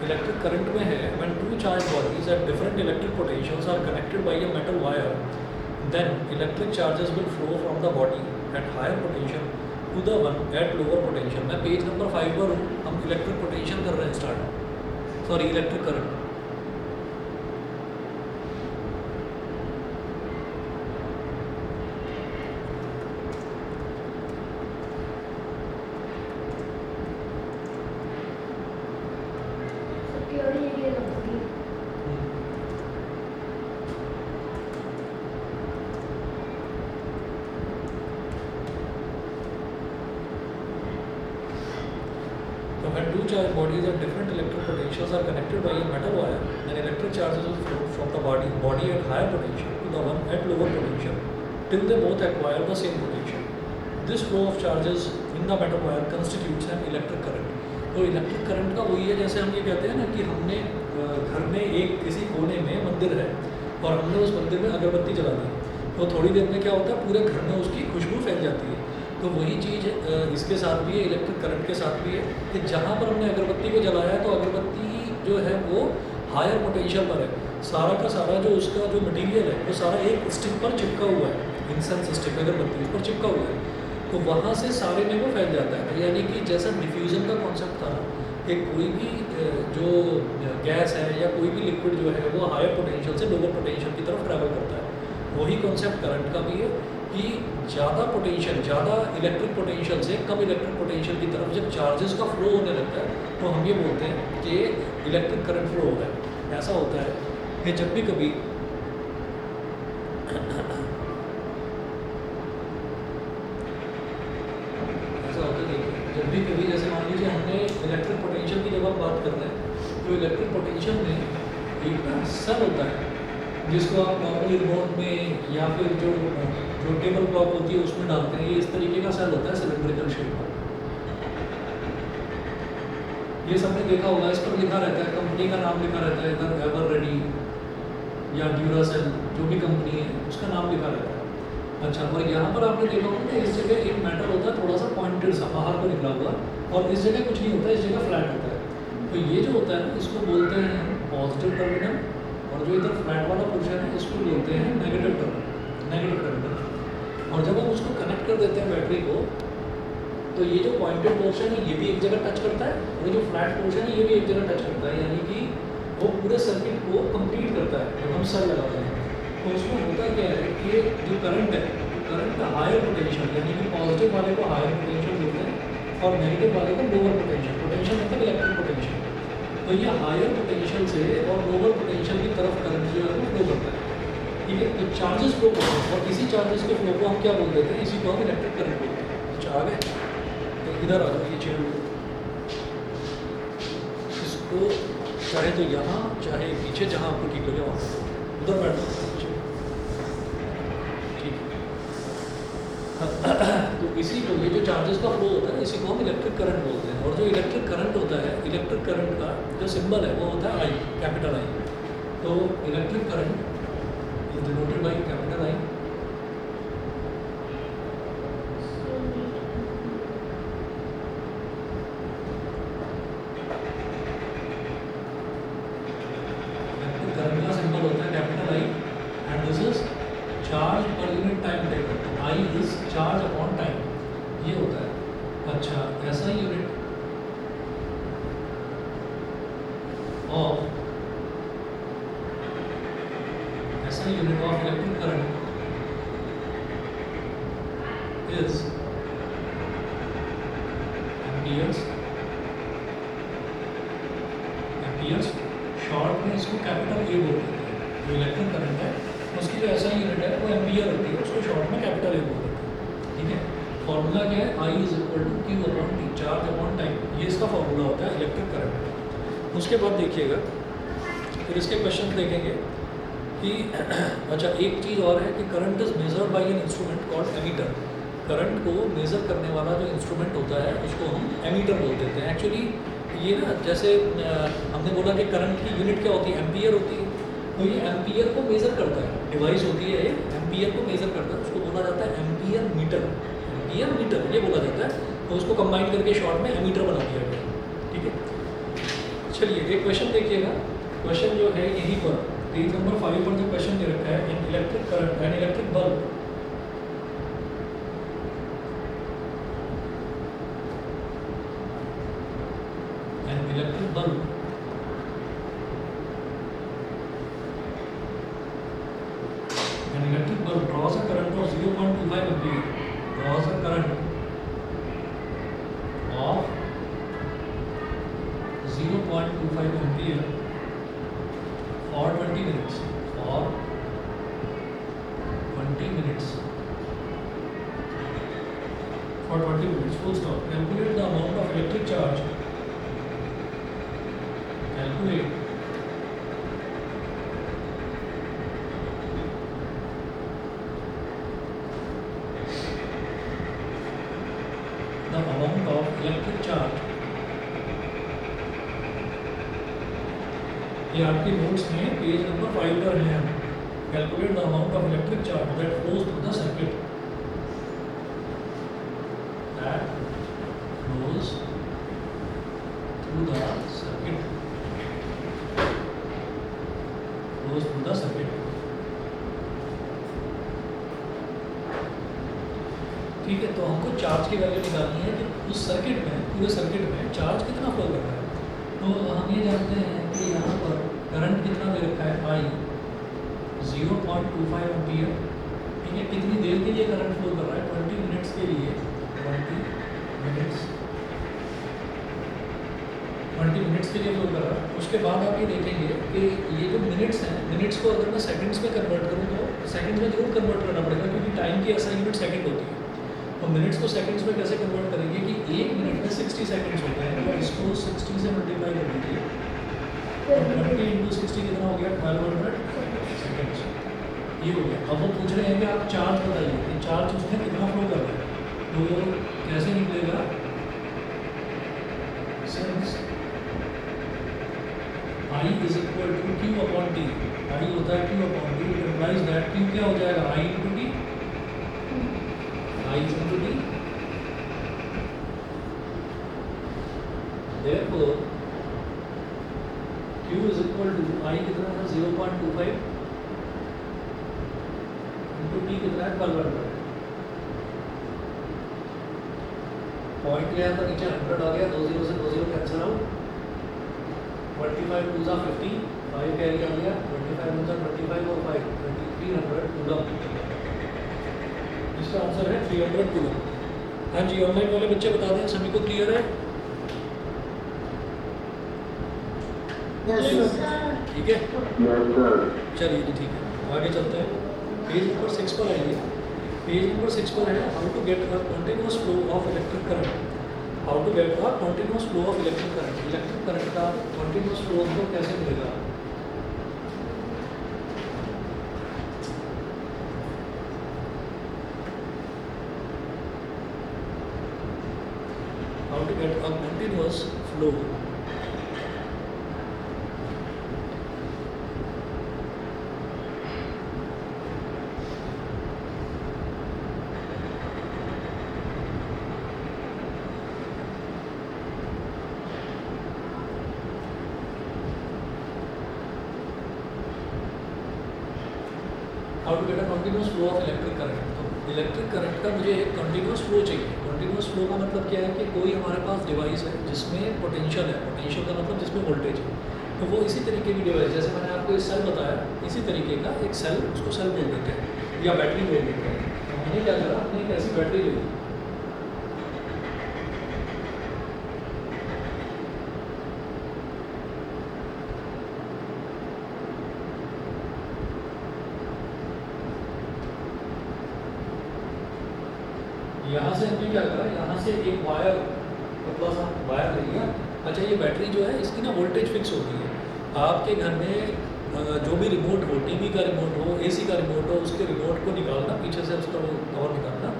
Electric current में है when two charge bodies at different electric potentials are connected by a metal wire, then electric charges will flow from the body at higher potential to the one at lower potential. मैं page number 5 पर हूँ, हम electric potential कर रहे हैं start, sorry electric current. So when two charged bodies at different electric potentials are connected by a metal wire, then electric charges will flow from the body at higher potential to the one at lower potential till they both acquire the same potential. This flow of charges in the metal wire constitutes an electric current. तो electric current का वही है जैसे हम ये कहते हैं ना कि हमने घर में एक किसी कोने में मंदिर है और हमने उस मंदिर में अगरबत्ती जला दी, तो थोड़ी देर में क्या होता है पूरे घर में उसकी खुशबू फैल जाती है। तो वही चीज़ इसके साथ भी है, इलेक्ट्रिक करंट के साथ भी है कि जहाँ पर हमने अगरबत्ती को जलाया है तो अगरबत्ती जो है वो हायर पोटेंशियल पर है, सारा का सारा जो उसका जो मटेरियल है वो सारा एक स्टिक पर चिपका हुआ है, इंसेंस स्टिक अगरबत्ती उस पर चिपका हुआ है, तो वहाँ से सारे में वो फैल जाता है। यानी कि जैसा डिफ्यूज़न का कॉन्सेप्ट था कि कोई भी जो गैस है या कोई भी लिक्विड जो है वो हायर पोटेंशियल से लोअर पोटेंशियल की तरफ ट्रैवल करता है, वही कॉन्सेप्ट करंट का भी है कि ज़्यादा पोटेंशियल, ज़्यादा इलेक्ट्रिक पोटेंशियल से कम इलेक्ट्रिक पोटेंशियल की तरफ जब चार्जेस का फ्लो होने लगता है तो हम ये बोलते हैं कि इलेक्ट्रिक करंट फ्लो हो रहा है। ऐसा होता है कि जब भी कभी ऐसा होता है जब भी कभी जैसे मान लीजिए हमने इलेक्ट्रिक पोटेंशियल की जब आप बात कर रहे हैं तो इलेक्ट्रिक पोटेंशियल में एक सेल होता है जिसको आप नॉर्मली रिमोट में या फिर जो टेबल क्लॉक होती है उसमें डालते हैं, ये इस तरीके का सेल होता है सिलेंड्रिकल शेप का। ये सबने देखा होगा, इस पर लिखा रहता है, कंपनी का नाम लिखा रहता है, इधर एवर रेडी या ड्यूरासेल जो भी कंपनी है उसका नाम लिखा रहता है। अच्छा, और यहाँ पर आपने देखा होगा कि इस जगह एक मेटल होता है थोड़ा सा पॉइंटेड सा बाहर को निकला हुआ, और इस जगह कुछ नहीं होता, इस जगह फ्लैट होता है। तो ये जो होता है ना इसको बोलते हैं पॉजिटिव टर्मिनल, और जो इधर फ्लैट वाला पोर्शन है इसको बोलते हैं नेगेटिव टर्मिनल। और जब हम उसको कनेक्ट कर देते हैं बैटरी को तो ये जो पॉइंटेड पोर्शन है ये भी एक जगह टच करता है और ये जो फ्लैट पोर्शन है ये भी एक जगह टच करता है, यानी कि वो पूरे सर्किट को कंप्लीट करता है जब हम सेल लगाते हैं। तो उसमें होता क्या है कि जो करंट है, करंट का हायर पोटेंशियल, यानी कि पॉजिटिव वाले को हायर पोटेंशियल बोलते हैं और नेगेटिव वाले को लोअर पोटेंशियल। पोटेंशियल मतलब इलेक्ट्रिक पोटेंशियल। तो ये हायर पोटेंशियल से और लोअर पोटेंशियल की तरफ करंट जो है वो फ्लो करता है, ठीक है। तो चार्जेस फ्लो करते हैं और इसी चार्जेस के फ्लो को हम क्या बोल देते हैं, इसी को हम इलेक्ट्रिक करंट बोलते हैं। अच्छा, आ गए, तो इधर आ जाओ, ये चेयर इसको चाहे तो यहाँ चाहे पीछे जहाँ आपको ठीक लगे वहाँ उधर बैठ जाओ, ठीक है। तो इसी को, ये जो चार्जेस का फ्लो होता है इसी को हम इलेक्ट्रिक करंट बोलते हैं। और जो इलेक्ट्रिक करंट होता है, इलेक्ट्रिक करंट का जो सिंबल है वो होता है आई, कैपिटल आई। तो electric current is denoted by capital I. Electric current का सिंबल होता है capital I and this is charge per unit time taken. I is charge upon time, ये होता है। अच्छा, ऐसा unit of electric current is amperes. Short में इसको कैपिटल ए बोलते हैं। जो इलेक्ट्रिक करंट है उसकी जो ऐसा यूनिट है वो एम्पियर होती है, उसको शॉर्ट में कैपिटल ए बोलते हैं, ठीक है। फॉर्मूला क्या है, I is equal to Q upon T, charge upon time, ये इसका फॉर्मूला होता है इलेक्ट्रिक करंट। उसके बाद देखिएगा फिर इसके क्वेश्चन देखेंगे कि अच्छा, एक चीज़ और है कि current is measured by an instrument called ammeter. Current को मेज़र करने वाला जो इंस्ट्रूमेंट होता है उसको हम एमीटर बोल देते हैं। एक्चुअली ये ना, जैसे हमने बोला कि करंट की यूनिट क्या होती है, एम्पियर होती है। तो ये एम्पियर को मेज़र करता है, डिवाइस होती है एक, एम्पियर को मेज़र करता है, उसको बोला जाता है एम्पियर मीटर। एम्पियर मीटर ये बोला जाता है, तो उसको कंबाइन करके शॉर्ट में एमीटर बना दिया गया, ठीक है। चलिए एक क्वेश्चन देखिएगा। क्वेश्चन जो है यहीं पर पेज नंबर 5 पर जो क्वेश्चन दे रखा है, इन electric current and electric bulb electric bulb an electric bulb draws a current of 0.25 ampere draws a current of 0.25 ampere for 20 minutes for 20 minutes full stop. Calculate the amount of electric charge. Calculate the amount of electric charge. ये आपके notes में page number 5 पर है। Calculate the amount of electric charge that flows through the circuit. That flows through the circuit. Flows through the circuit. ठीक है, तो हमको charge की वैल्यू निकालनी है कि उस सर्किट में, पूरे सर्किट में चार्ज कितना फ्लो कर रहा है। तो हम ये जानते हैं कि यहाँ पर करंट कितना दे रखा है, I 0.25 एम्पियर। ठीक है, कितनी देर के लिए करंट फ्लो कर रहा है, 20 मिनट्स के लिए। 20 मिनट्स के लिए फ्लो कर रहा है। उसके बाद आप ये देखेंगे कि ये जो मिनट्स हैं, मिनट्स को अगर मैं सेकंड्स में कन्वर्ट करूँ तो सेकंड्स में जरूर कन्वर्ट करना पड़ेगा, क्योंकि टाइम की ऐसा यूनिट सेकंड होती है। तो मिनट्स को सेकंड्स में कैसे कन्वर्ट करेंगे कि एक मिनट में 60 सेकंड्स होते हैं, तो इसको 60 से मल्टीप्लाई कर दीजिए। 20 इंटू 60 कितना हो गया, 1200 सेकंड्स। ये हो गया। अब वो पूछ रहे हैं कि आप चार्ज बताइए कि चार्ज उसमें कितना फ्लो कर रहा है। तो कैसे निकलेगा, since I is equal to Q upon T। I होता है Q upon T, it implies that Q क्या हो जाएगा, I into T। I is into T। Therefore Q is equal to I कितना है 0.25 into T कितना है 1200। Point लिया था नीचे 100 आ गया, 20 से 20 कैंसिल आउट। 25 2 सा 50, 5 कैरी आ गया, 25 2 सा 25 और 5 300 कूलम। इसका आंसर है 300 कूलम। हाँ जी, ऑनलाइन वाले बच्चे बता दें, सभी को क्लियर है? ठीक है, चलिए तो ठीक है, आगे चलते हैं। पेज नंबर 6 पर आइए। पेज नंबर 6 पर है how to get a continuous flow of electric current. How to get a continuous flow of electric current. Electric current का कंटिन्यूअस फ्लो हमको कैसे मिलेगा। How to get a continuous flow how to get a continuous flow of electric current. तो electric current का मुझे एक continuous flow चाहिए। Continuous flow का मतलब क्या है कि कोई हमारे पास डिवाइस है जिसमें पोटेंशियल है, पोटेंशियल का मतलब जिसमें वोल्टेज है, तो वो इसी तरीके की डिवाइस, जैसे मैंने आपको इस सेल बताया, इसी तरीके का एक सेल, उसको सेल बोल देते हैं या बैटरी बोल देते हैं। तो हमने क्या करा, हमने एक ऐसी बैटरी ले ली। यहाँ से हमने क्या करा, यहाँ से एक वायर, पतला सा वायर ले लिया। अच्छा, ये बैटरी जो है इसकी ना वोल्टेज फिक्स होती है। आपके घर में जो भी रिमोट हो, टीवी का रिमोट हो, एसी का रिमोट हो, उसके रिमोट को निकालना, पीछे से उसका वो कवर निकालना,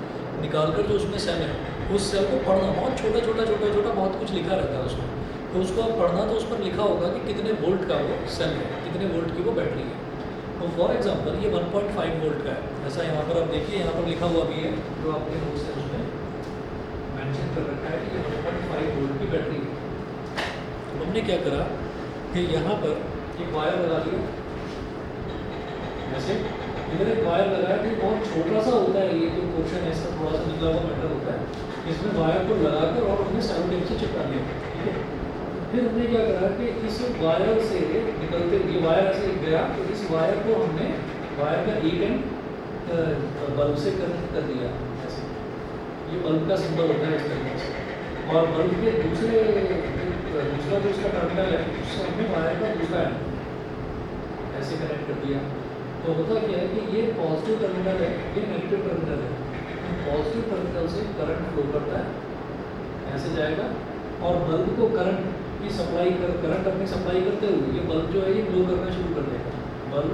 निकाल कर जो उसमें सेल है, उस सेल को पढ़ना। बहुत छोटा छोटा छोटा छोटा बहुत कुछ लिखा रहता है उसमें, तो उसको आप पढ़ना, तो उस पर लिखा होगा कि कितने वोल्ट का वो सेल है, कितने वोल्ट की वो बैटरी है। तो फॉर एग्जांपल ये 1.5 वोल्ट का है। ऐसा यहाँ पर आप देखिए, यहाँ पर लिखा हुआ भी है, जो आपके नोट्स है उसमें मेंशन कर रखा है कि ये 1.5 वोल्ट की बैटरी है। तो हमने क्या करा, कि यहाँ पर एक वायर लगा दिया, ऐसे इधर एक वायर लगाया कि बहुत छोटा सा होता है ये जो पोर्शन है इसका, थोड़ा सा निकला हुआ मेटल होता है, इसमें वायर को लगाकर और हमने सेलो टेप से चिपका दिया, ठीक है। फिर हमने क्या करा कि इस वायर से निकलते, ये वायर ऐसे गया तो इस वायर को हमने वायर का एक एंड बल्ब से कनेक्ट कर दिया ऐसे, ये बल्ब का सिंबल होता है इस तरीके से, और बल्ब के दूसरा जो इसका टर्मिनल है उससे हमने वायर का दूसरा एंड ऐसे कनेक्ट कर दिया। तो होता क्या है कि ये पॉजिटिव टर्मिनल है, ये नेगेटिव टर्मिनल है। पॉजिटिव टर्मिनल से करंट फ्लो करता है, ऐसे जाएगा और बल्ब को करंट की सप्लाई करंट अपनी सप्लाई करते हुए ये बल्ब जो है ये ग्लो करना शुरू कर देगा, बल्ब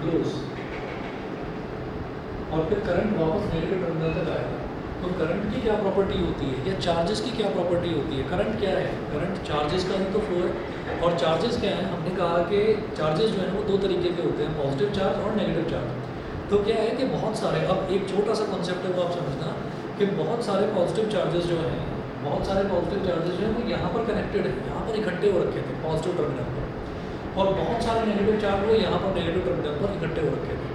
ग्लोस, और फिर करंट वापस नेगेटिव टर्मिनल तक आएगा। तो करंट की क्या प्रॉपर्टी होती है या चार्जेस की क्या प्रॉपर्टी होती है? करंट क्या है? करंट चार्जेस का ही तो फ्लो है। और चार्जेस क्या है? हमने कहा कि चार्जेस जो है वो दो तरीके के होते हैं, पॉजिटिव चार्ज और नेगेटिव चार्ज। तो क्या है कि बहुत सारे, अब एक छोटा सा कॉन्सेप्ट है वो आप समझना कि बहुत सारे पॉजिटिव चार्जेस जो हैं, बहुत सारे पॉजिटिव चार्जेस जो हैं वो यहाँ पर कनेक्टेड है, यहाँ पर इकट्ठे हो रखे थे पॉजिटिव टर्मिनल पर, और बहुत सारे नेगेटिव चार्ज वो यहाँ पर नेगेटिव टर्मिनल पर इकट्ठे हो रखे थे।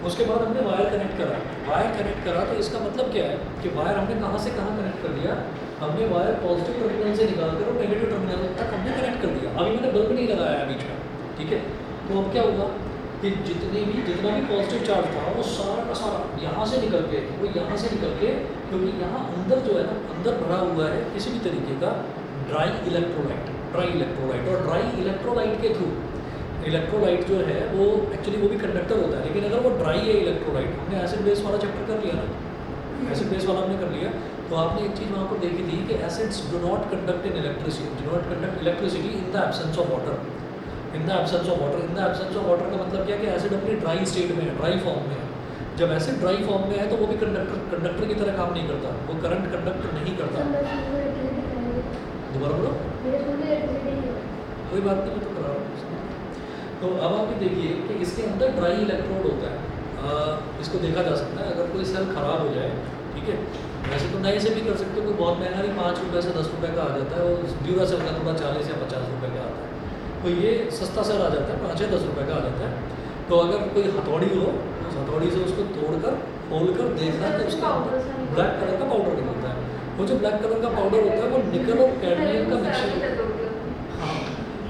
उसके बाद हमने वायर कनेक्ट करा, वायर कनेक्ट करा तो इसका मतलब क्या है कि वायर हमने कहाँ से कहाँ कनेक्ट कर दिया, हमने वायर पॉजिटिव टर्मिनल से निकालकर और नेगेटिव टर्मिनल तक हमने कनेक्ट कर दिया। अभी मैंने बल्ब नहीं लगाया बीच में, ठीक है। तो अब क्या होगा कि जितना भी पॉजिटिव चार्ज था वो सारा का सारा यहाँ से निकल के, वो यहाँ से निकल के, क्योंकि यहाँ अंदर जो है ना, अंदर भरा हुआ है किसी भी तरीके का ड्राई इलेक्ट्रोलाइट, और ड्राई इलेक्ट्रोलाइट के थ्रू, इलेक्ट्रोलाइट जो है वो एक्चुअली वो भी कंडक्टर होता है, लेकिन अगर वो ड्राई है इलेक्ट्रोलाइट, हमने एसिड बेस वाला चैप्टर कर लिया ना, एसिड बेस वाला हमने कर लिया, तो आपने एक चीज़ वहाँ पर देखी थी कि acids do not conduct in electricity, do not conduct electricity in the absence of water, in the absence of water. In the absence of water का मतलब क्या है कि एसिड अपनी ड्राई स्टेट में है, ड्राई फॉर्म में है। जब एसिड ड्राई फॉर्म में है तो वो भी कंडक्टर की तरह काम नहीं करता, वो करंट कंडक्ट नहीं करता। दोबारा बोलो, कोई बात नहीं, मैं तो करा रहा हूँ। तो अब आप ये देखिए कि इसके अंदर ड्राई इलेक्ट्रोड होता है, इसको देखा जा सकता है। अगर कोई सेल ख़राब हो जाए, ठीक है, वैसे तो नए से भी कर सकते हो, कोई बहुत महंगा नहीं, 5 रुपये से 10 रुपये का आ जाता है, और ड्यूरा सेल का थोड़ा 40 या 50 रुपये का आता है, तो ये सस्ता सेल आ जाता है, 5 या 10 रुपये का आ जाता है। तो अगर कोई हथौड़ी हो, उस हथौड़ी से उसको तोड़कर खोल कर देखना तो उसका ब्लैक कलर का पाउडर निकलता है। वो जो ब्लैक कलर का पाउडर होता है वो निकल और कैडमियम का मिक्सचर, हाँ,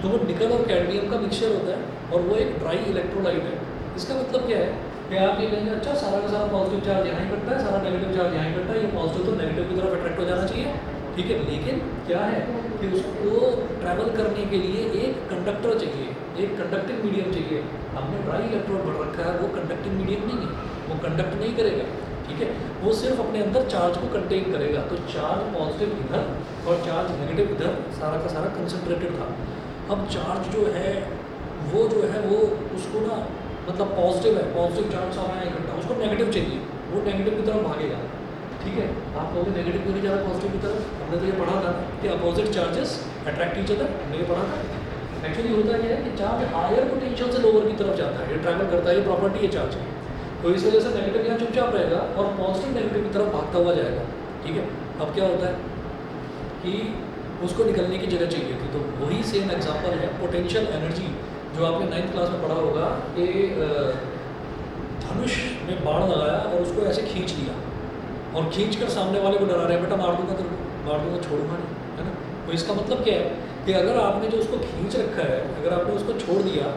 तो वो निकल और कैडमियम का मिक्सचर होता है, और वो एक ड्राई इलेक्ट्रोलाइट है। इसका मतलब क्या है कि आप ये कहेंगे अच्छा सारा का सारा पॉजिटिव चार्ज यहाँ इकट्ठा है, सारा नेगेटिव चार्ज यहाँ इकट्ठा है, ये पॉजिटिव तो नेगेटिव की तरफ अट्रैक्ट हो जाना चाहिए, ठीक है। लेकिन क्या है कि उसको ट्रैवल करने के लिए एक कंडक्टर चाहिए, एक कंडक्टिंग मीडियम चाहिए। हमने ड्राई इलेक्ट्रोड भर रखा है, वो कंडक्टिंग मीडियम नहीं है, वो कंडक्ट नहीं करेगा, ठीक है, वो सिर्फ अपने अंदर चार्ज को कंटेन करेगा। तो चार्ज पॉजिटिव इधर और चार्ज नेगेटिव इधर, सारा का सारा कंसनट्रेटेड था। अब चार्ज जो है वो उसको ना, मतलब पॉजिटिव है, पॉजिटिव चार्ज सारा है इकट्ठा, उसको नेगेटिव चाहिए, वो नेगेटिव की तरफ भागेगा, ठीक है। आप लोगों ने नेगेटिव क्यों नहीं जा रहा पॉजिटिव की तरफ? हमने तो ये पढ़ा था कि opposite charges attract each other, हमने ये पढ़ा था। एक्चुअली होता क्या है कि चार्ज हायर पोटेंशियल से लोअर की तरफ जाता है, ये ट्रैवल करता है, ये प्रॉपर्टी है चार्ज की। तो इस वजह से नेगेटिव यहाँ चुपचाप रहेगा और पॉजिटिव नेगेटिव की तरफ भागता हुआ जाएगा, ठीक है। अब क्या होता है कि उसको निकलने की जगह चाहिए थी, तो वही सेम एग्जांपल है पोटेंशियल एनर्जी, जो आपने 9th क्लास में पढ़ा होगा कि धनुष में बाण लगाया और उसको ऐसे खींच लिया, और खींच कर सामने वाले को डरा रहे हैं, बेटा मार दूंगा तेरे को, मार दूंगा, छोड़ूंगा नहीं, है ना। तो इसका मतलब क्या है कि अगर आपने जो उसको खींच रखा है, अगर आपने उसको छोड़ दिया,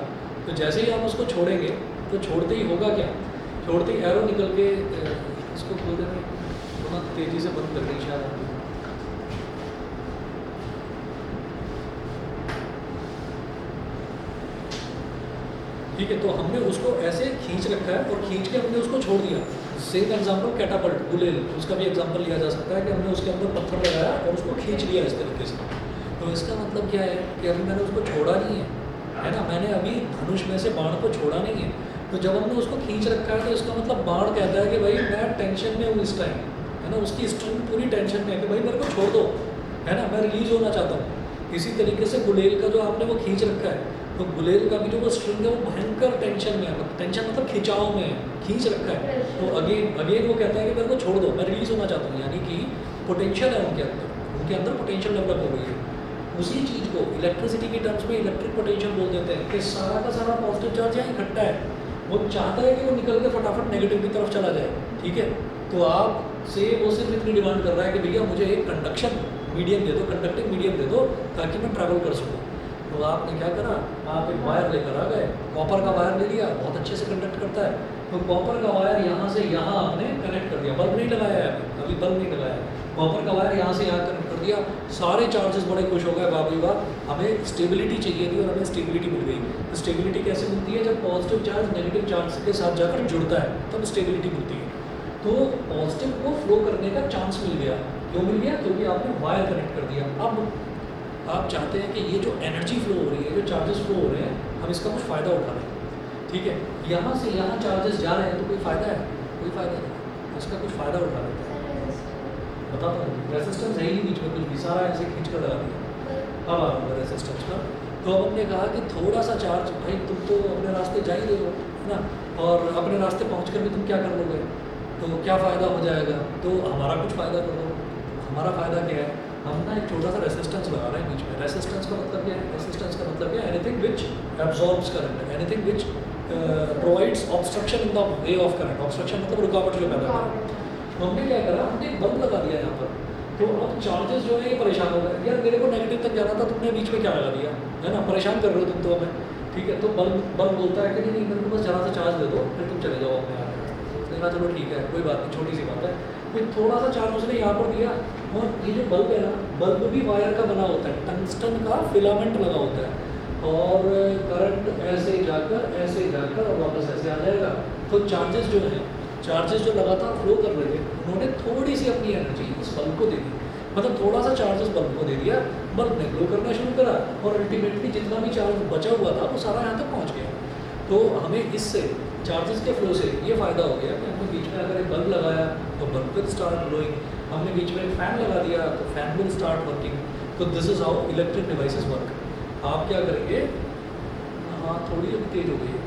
तो जैसे ही आप उसको छोड़ेंगे तो छोड़ते ही होगा क्या, छोड़ते ही एरो निकल के इसको खोल देंगे, थोड़ा तेज़ी से बंद कर देंगे शायद। ठीक है, तो हमने उसको ऐसे खींच रखा है और खींच के हमने उसको छोड़ दिया। सेम एग्जांपल कैटापल्ट, गुलेल, उसका भी एग्जांपल लिया जा सकता है कि हमने उसके अंदर पत्थर लगाया और उसको खींच लिया इस तरीके से। तो इसका मतलब क्या है कि अभी मैंने उसको छोड़ा नहीं है ना, मैंने अभी धनुष में से बाण को छोड़ा नहीं है। तो जब हमने उसको खींच रखा है तो इसका मतलब बाण कहता है कि भाई मैं टेंशन में हूँ इस टाइम, है ना, उसकी स्ट्रिंग पूरी टेंशन में है कि भाई मेरे को छोड़ दो, है ना, मैं रिलीज होना चाहता हूँ। इसी तरीके से गुलेल का जो आपने वो खींच रखा है, तो गुलेल का भी जो वो स्ट्रिंग है वो भयंकर टेंशन में है, टेंशन मतलब खिंचाव में है, खींच रखा है। तो अगेन वो कहता है कि मेरे को छोड़ दो, मैं रिलीज होना चाहता हूँ, यानी कि पोटेंशियल है उनके अंदर पोटेंशियल डेवलप हो गई है। उसी चीज़ को इलेक्ट्रिसिटी के टर्म्स में इलेक्ट्रिक पोटेंशियल बोल देते हैं कि सारा का सारा पॉजिटिव चार्ज यहाँ इकट्ठा है, वो चाहता है कि वो निकल के फटाफट नेगेटिव की तरफ चला जाए, ठीक है। तो आप से वो सिर्फ इतनी डिमांड कर रहा है कि भैया मुझे एक कंडक्शन मीडियम दे दो, कंडक्टिंग मीडियम दे दो ताकि मैं ट्रैवल कर सकूँ। तो आपने क्या करा, आप एक वायर लेकर आ गए, कॉपर का वायर ले लिया, बहुत अच्छे से कंडक्ट करता है, तो कॉपर का वायर यहाँ से यहाँ आपने कनेक्ट कर दिया, बल्ब नहीं लगाया है अभी बल्ब नहीं लगाया है, कॉपर का वायर यहाँ से यहाँ कनेक्ट कर दिया, सारे चार्जेस बड़े खुश हो गए, बाबू वाह हमें स्टेबिलिटी चाहिए थी और हमें स्टेबिलिटी मिल गई। तो स्टेबिलिटी कैसे मिलती है, जब पॉजिटिव चार्ज नेगेटिव चार्ज के साथ जाकर जुड़ता है तब स्टेबिलिटी मिलती है। तो पॉजिटिव को फ्लो करने का चांस मिल गया, क्यों मिल गया, क्योंकि आपने वायर कनेक्ट कर दिया। अब आप चाहते हैं कि ये जो एनर्जी फ्लो हो रही है, जो चार्जेस फ्लो हो रहे हैं, हम इसका कुछ फ़ायदा उठा लें, ठीक है। यहाँ से यहाँ चार्जेस जा रहे हैं तो कोई फ़ायदा है, कोई फ़ायदा नहीं, इसका कुछ फ़ायदा उठा लेते हैं। बताता हूँ, रेसिस्टेंस है ही नहीं बीच में कुछ भी, सारा ऐसे खींच कर लगा दिया। अब आ रहा है रेसिस्टेंस पर, तो अब हमने कहा कि थोड़ा सा चार्ज, भाई तुम तो अपने रास्ते जा ही रहे हो, है ना, और अपने रास्ते पहुँच कर भी तुम क्या कर लोगे, तो क्या फ़ायदा हो जाएगा, तो हमारा कुछ फ़ायदा कर दो। हमारा फ़ायदा क्या है, हम ना एक छोटा सा रेसिस्टेंस लगा रहे हैं बीच में। रेसिस्टेंस का मतलब क्या है, रेसिस्टेंस का मतलब क्या है, anything which absorbs current, anything which provides obstruction in the way of current. Obstruction मतलब रुकावट जो पैदा करे। तो हमने क्या करा, हमने एक बल्ब लगा दिया यहाँ पर, तो अब चार्जेस जो है ये परेशान हो गए, यार मेरे को नेगेटिव तक जाना था, तुमने बीच में क्या लगा दिया, है ना, परेशान कर रहे हो तुम तो हमें, ठीक है। तो बल्ब बोलता है कि नहीं मेरे को बस जरा सा चार्ज दे दो, फिर तुम चले जाओ अपने यहाँ। उसने कहा चलो ठीक है, कोई बात नहीं, छोटी सी बात है। फिर थोड़ा सा चार्ज उसने यहाँ पर दिया, और ये जो बल्ब है ना, बल्ब भी वायर का बना होता है, टंगस्टन का फिलामेंट लगा होता है, और करंट ऐसे जाकर और वापस ऐसे आ जाएगा। तो चार्जेस जो हैं, चार्जेस जो लगातार फ्लो कर रहे थे, उन्होंने थोड़ी सी अपनी एनर्जी इस बल्ब को दे दी, मतलब थोड़ा सा चार्जेस बल्ब को दे दिया, बल्ब ने ग्लो करना शुरू करा, और अल्टीमेटली जितना भी चार्ज बचा हुआ था वो सारा यहाँ तक पहुँच गया। तो हमें इससे चार्जेस के फ्लो से ये फ़ायदा हो गया कि हमने बीच में अगर एक बल्ब लगाया तो बल्ब विल स्टार्ट ग्लोइंग, हमने बीच में एक फ़ैन लगा दिया तो फ़ैन विल स्टार्ट वर्किंग। तो this is how electric devices work. आप क्या करेंगे, हाँ थोड़ी अभी तेज हो गई है,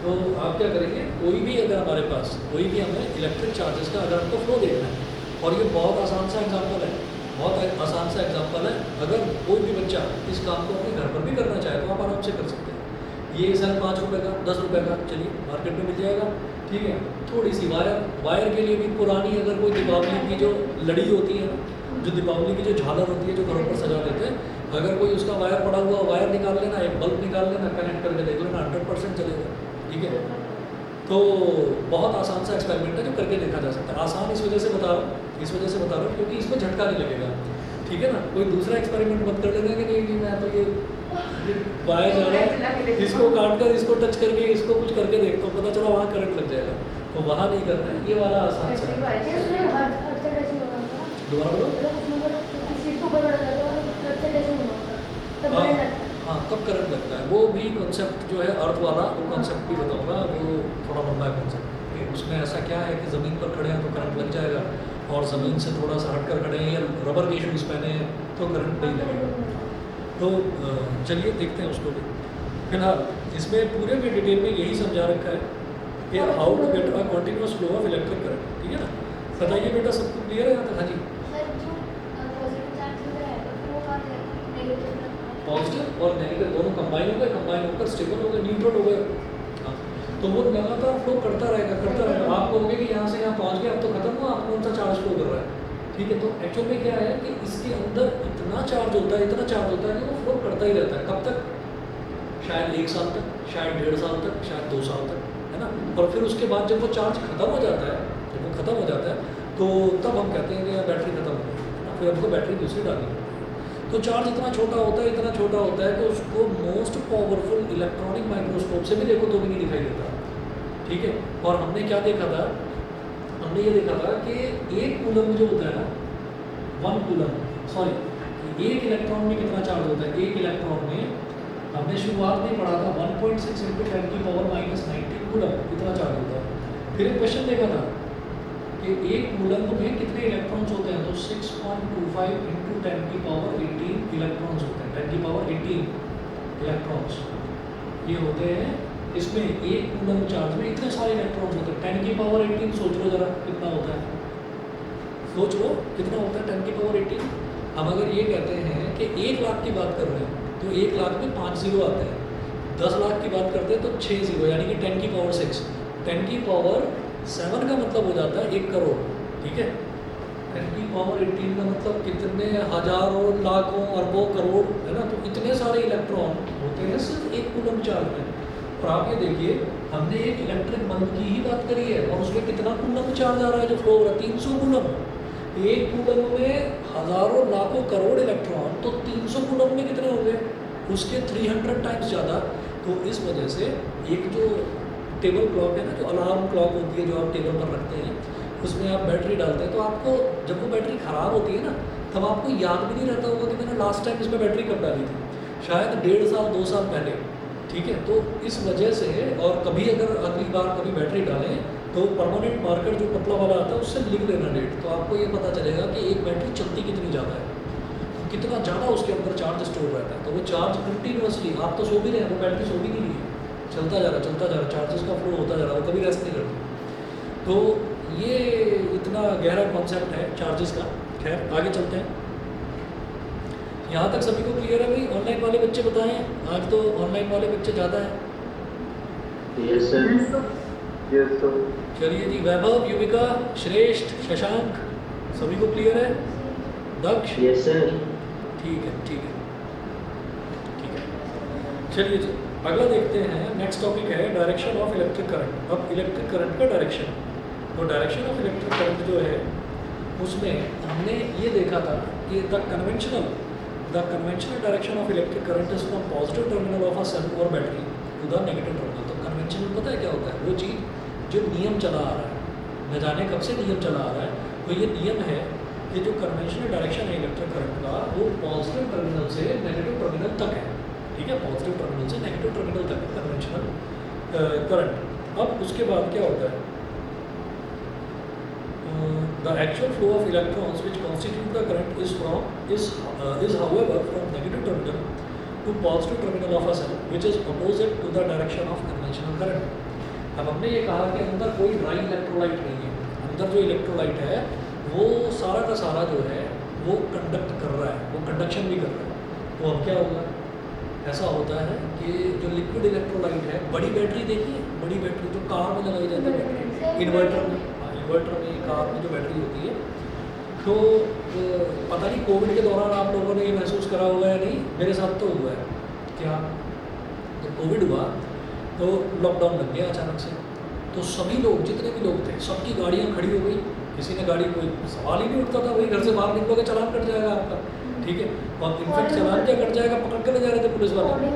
तो आप क्या करेंगे, कोई भी अगर हमारे पास कोई भी हमें इलेक्ट्रिक चार्जेस का अगर हमको फ्लो देखना है, और ये बहुत आसान सा एग्जाम्पल है, बहुत आसान सा एग्जाम्पल है, अगर कोई भी बच्चा इस काम को अपने घर पर भी करना चाहे तो आप आराम से कर सकते हैं। ये सर 5 रुपये का 10 रुपये का चलिए मार्केट में मिल जाएगा, ठीक है। थोड़ी सी वायर के लिए भी पुरानी अगर कोई दीपावली की जो लड़ी होती है ना, जो दीपावली की जो झालर होती है जो घरों पर सजा देते हैं, अगर कोई उसका वायर पड़ा हुआ वायर निकाल लेना, एक बल्ब निकाल लेना, कनेक्ट करके देख लेना, 100% चलेगा, ठीक है। तो बहुत आसान सा एक्सपेरिमेंट है जो करके देखा जा सकता है। आसान इस वजह से बता रहा हूँ क्योंकि इसमें झटका नहीं लगेगा, ठीक है ना। कोई दूसरा एक्सपेरिमेंट मत कर लेना कि नहीं मैं तो ये वायर जा रहा है, इसको काट कर इसको टच करके इसको कुछ करके देखता हूँ, पता चला वहाँ करंट लग जाएगा, तो वहाँ नहीं करना है, ये वाला आसान सा है। दोबारा बोलो। हाँ तब करंट लगता है, वो भी कॉन्सेप्ट जो है अर्थ वाला, वो कॉन्सेप्ट भी बताऊँगा, वो थोड़ा लंबा है कॉन्सेप्ट। उसमें ऐसा क्या है कि ज़मीन पर खड़े हैं तो करंट लग जाएगा, और ज़मीन से थोड़ा सा हट कर खड़े हैं या रबर के शूज़ पहने हैं तो करंट नहीं लगेगा। तो चलिए देखते हैं उसको भी। फिलहाल इसमें पूरे में डिटेल में यही समझा रखा है कि how to get a continuous flow of electric current, ठीक है ना। बताइए बेटा, सबको क्लियर है यहाँ तक? हाँ जी। पॉजिटिव और नेगेटिव दोनों कंबाइन होकर स्टेबल हो गए, न्यूट्रल हो गए, हाँ। तो वो लगातार फ्लो करता रहेगा। आप कहोगे कि यहाँ से यहाँ पहुँच गया, अब तो खत्म हुआ, आप कौन सा चार्ज फ्लो कर रहा है, ठीक है। तो एक्चुअल में क्या है कि इसके अंदर इतना चार्ज होता है कि वो फ्लो करता ही रहता है। कब तक? शायद 1 साल तक, शायद 1.5 साल तक, शायद 2 साल तक, है ना। और फिर उसके बाद जब वो चार्ज खत्म हो जाता है, तो तब हम कहते हैं कि यार बैटरी खत्म हो गई, है ना, फिर हमको बैटरी दूसरी डालनी पड़ती है। तो चार्ज इतना छोटा होता है कि उसको मोस्ट पावरफुल इलेक्ट्रॉनिक माइक्रोस्कोप से भी देखो तो भी नहीं दिखाई देता, ठीक है। और हमने क्या देखा था, हमने ये देखा था कि 1 कूलम जो होता है ना, 1 कूलम, सॉरी 1 इलेक्ट्रॉन में कितना चार्ज होता है। 1 इलेक्ट्रॉन में हमने शुरुआत में पढ़ा था 1.6 × 10⁻⁻90 कूलम इतना चार्ज होता है। फिर एक क्वेश्चन देखा था कि 1 कूलम में कितने इलेक्ट्रॉन्स होते हैं, तो 6.25 × 10⁻18 इलेक्ट्रॉन्स होते हैं, 10⁻18 इलेक्ट्रॉन्स ये होते हैं। इसमें 1 कूलम चार्ज में इतने सारे इलेक्ट्रॉन्स होते हैं, 10⁻18 सोच लो जरा कितना होता है, सोच लो कितना होता है 10⁻18। हम अगर ये कहते हैं कि 1 लाख की बात कर रहे हैं तो 1 लाख में 5 जीरो आते हैं, 10 लाख की बात करते हैं तो 6 जीरो, यानी कि 10 की पावर 6, 10 की पावर 7 का मतलब हो जाता है 1 करोड़, ठीक है। 10 की पावर 18 का मतलब कितने हजारों लाखों अरबों करोड़, है ना। तो इतने सारे इलेक्ट्रॉन होते हैं सिर्फ 1 कूलम चार्ज में। और आप ये देखिए, हमने एक इलेक्ट्रिक बल्ब की ही बात करी है और उसमें कितना कूलम चार्ज आ रहा है जो फ्लो हो रहा है, 300 कूलम। 1 कूलम में हजारों लाखों करोड़ इलेक्ट्रॉन, तो 300 कूलम में कितने हो गए, उसके 300 टाइम्स ज़्यादा। तो इस वजह से एक जो टेबल क्लॉक है ना, जो अलार्म क्लॉक होती है जो आप टेबल पर रखते हैं, उसमें आप बैटरी डालते हैं, तो आपको जब वो बैटरी ख़राब होती है ना, तब आपको याद भी नहीं रहता होगा कि मैंने लास्ट टाइम इसमें बैटरी कब डाली थी, शायद 1.5 साल 2 साल पहले, ठीक है। तो इस वजह से, और कभी अगर अगली बार कभी बैटरी डालें तो परमानेंट मार्कर जो पतला वाला आता है उससे लिख लेना डेट, तो आपको ये पता चलेगा कि एक बैटरी चलती कितनी ज़्यादा है, कितना ज़्यादा उसके अंदर चार्ज स्टोर रहता है। तो वो चार्ज कंटिन्यूसली, आप तो सो भी रहे हैं, वो बैटरी सो भी नहीं रही है, चलता जा रहा, चार्जेस का फ्लो होता जा रहा है, वो कभी रेस्ट नहीं करती। तो ये इतना गहरा कॉन्सेप्ट है चार्जेस का। खैर आगे चलते हैं। यहाँ तक सभी को क्लियर है भाई? ऑनलाइन वाले बच्चे बताएं, आज तो ऑनलाइन वाले बच्चे ज़्यादा हैं। Yes sir. Yes sir. चलिए जी, वैभव, युविका, श्रेष्ठ, शशांक, सभी को क्लियर है? दक्ष? Yes sir. ठीक है, ठीक है, ठीक है। चलिए जी, अगला देखते हैं। नेक्स्ट टॉपिक है डायरेक्शन ऑफ इलेक्ट्रिक करंट। अब इलेक्ट्रिक करंट का डायरेक्शन, तो डायरेक्शन ऑफ इलेक्ट्रिक करंट जो है उसमें हमने ये देखा था कि the conventional direction of electric current is from positive terminal of a cell और battery to the negative terminal. तो कन्वेंशनल पता है क्या होता है? वो चीज़ जो नियम चला आ रहा है, न जाने कब से नियम चला आ रहा है, तो ये नियम है कि जो कन्वेंशनल डायरेक्शन है इलेक्ट्रिक करंट का, वो पॉजिटिव टर्मिनल से नेगेटिव टर्मिनल तक है, ठीक है। पॉजिटिव टर्मिनल से नेगेटिव टर्मिनल तक कन्वेंशनल करंट। अब उसके बाद क्या होता है, the actual flow of electrons which constitute the current is however from negative terminal to positive terminal of a cell which is opposite to the direction of conventional current। अब हमने ये कहा कि अंदर कोई ड्राई इलेक्ट्रोलाइट नहीं है, अंदर जो इलेक्ट्रोलाइट है वो सारा का सारा जो है वो कंडक्ट कर रहा है, वो कंडक्शन भी कर रहा है। तो अब क्या होगा, ऐसा होता है कि जो लिक्विड इलेक्ट्रोलाइट है, बड़ी बैटरी देखिए, बड़ी बैटरी जो कार में लगाई जाती है, इन्वर्टर में, कार में जो बैटरी होती है, तो पता नहीं कोविड के दौरान आप लोगों ने ये महसूस करा होगा या नहीं, मेरे साथ तो हुआ है। क्या, तो कोविड हुआ तो लॉकडाउन लग गया अचानक से, तो सभी लोग, जितने भी लोग थे, सबकी गाड़ियाँ खड़ी हो गई। किसी ने गाड़ी, कोई सवाल ही नहीं उठता था, वही घर से बाहर निकलोगे चालान कट जाएगा आपका, ठीक है। और इनफेक्ट चालान क्या कट जाएगा, पकड़ के ले जा रहे थे पुलिस वाले,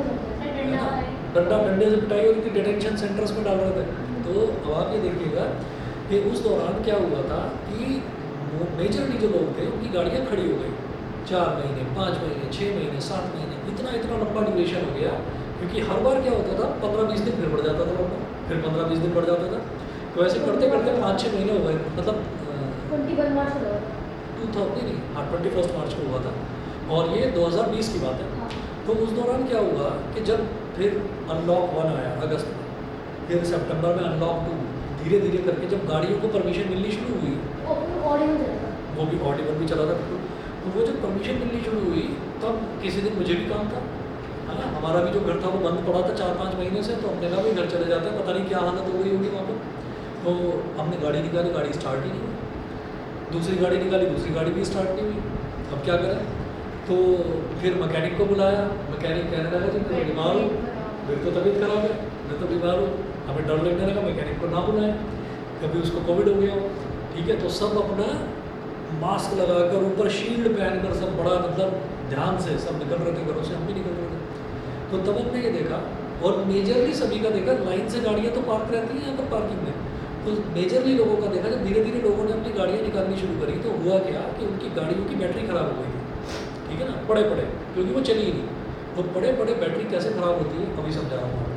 डंडे से पिटाई हो रही थी, डिटेंशन सेंटर्स में डाल रहे थे। तो अब आप ये देखिएगा कि उस दौरान क्या हुआ था कि मेजरली जो लोग थे उनकी गाड़ियाँ खड़ी हो गई, 4 महीने, 5 महीने, 6 महीने, 7 महीने, इतना लंबा ड्यूरेशन हो गया। क्योंकि हर बार क्या होता था, 15-20 दिन फिर बढ़ जाता था लॉकडाउन, फिर 15-20 दिन बढ़ जाता था, तो ऐसे करते करते 5-6 महीने हो गए। मतलब 21 मार्च को 2000 नहीं, हाँ 21 मार्च को हुआ था, और ये 2020 की बात है। तो उस दौरान क्या हुआ कि जब फिर अनलॉक 1 आया अगस्त में, फिर सितंबर में अनलॉक 2, धीरे धीरे करके जब गाड़ियों को परमिशन मिलनी शुरू हुई, वो भी ऑडिबल भी चला था, तो वो जब परमिशन मिलनी शुरू हुई तब किसी दिन मुझे भी काम था, है ना। हमारा भी जो घर था वो बंद पड़ा था 4-5 महीने से, तो हमने कहा भी घर चले जाते हैं, पता नहीं क्या हालत हो गई होगी वहाँ पर। तो हमने गाड़ी निकाली, गाड़ी स्टार्ट ही नहीं हुई, दूसरी गाड़ी निकाली, दूसरी गाड़ी भी स्टार्ट नहीं हुई। अब क्या करें, तो फिर मैकेनिक को बुलाया, मैकेनिक कहने लगा जी मैं बीमार हूँ, मेरी तो तबीयत खराब है, मैं तो बीमार हूँ। हमें डर लगने लगा, मैकेनिक को ना बुलाएं, कभी उसको कोविड हो गया हो, ठीक है। तो सब अपना मास्क लगाकर, ऊपर शील्ड पहनकर, सब बड़ा मतलब ध्यान से सब निकल रहे थे घरों से, हम भी निकल रहे थे। तो तब हमने ये देखा, और मेजरली सभी का देखा, लाइन से गाड़ियाँ तो पार्क रहती हैं यहाँ पर पार्किंग में, तो मेजरली लोगों का देखा, जब धीरे धीरे लोगों ने अपनी गाड़ियाँ निकालनी शुरू करी, तो हुआ क्या कि उनकी गाड़ियों की बैटरी ख़राब हो गई थी, ठीक है ना, पड़े क्योंकि वो चली ही नहीं। तो पड़े बैटरी कैसे ख़राब होती है अभी समझा रहा हूँ।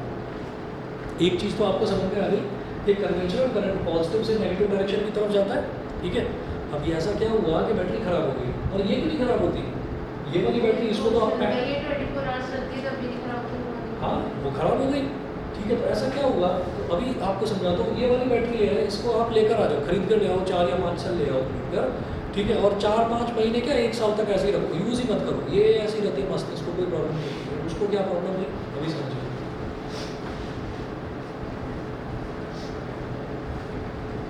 एक चीज़ तो आपको समझ में आ गई कि कन्वेंशनल करंट पॉजिटिव से नेगेटिव डायरेक्शन की तरफ जाता है, ठीक है। अब ये ऐसा क्या हुआ कि बैटरी ख़राब हो गई, और ये क्यों नहीं ख़राब होती, ये वाली बैटरी, इसको तो आप हाँ वो ख़राब हो गई, ठीक है। तो ऐसा क्या हुआ, तो अभी आपको समझाता हूँ। ये वाली बैटरी है, इसको आप लेकर आ जाओ, खरीद कर ले आओ, 4 या 5 साल ले आओ खरीद कर, ठीक है, और 4-5 महीने क्या 1 साल तक ऐसे ही रखो, यूज़ ही मत करो, ये ऐसी रहती है मस्त, इसको कोई प्रॉब्लम नहीं है। उसको क्या प्रॉब्लम है अभी समझिए।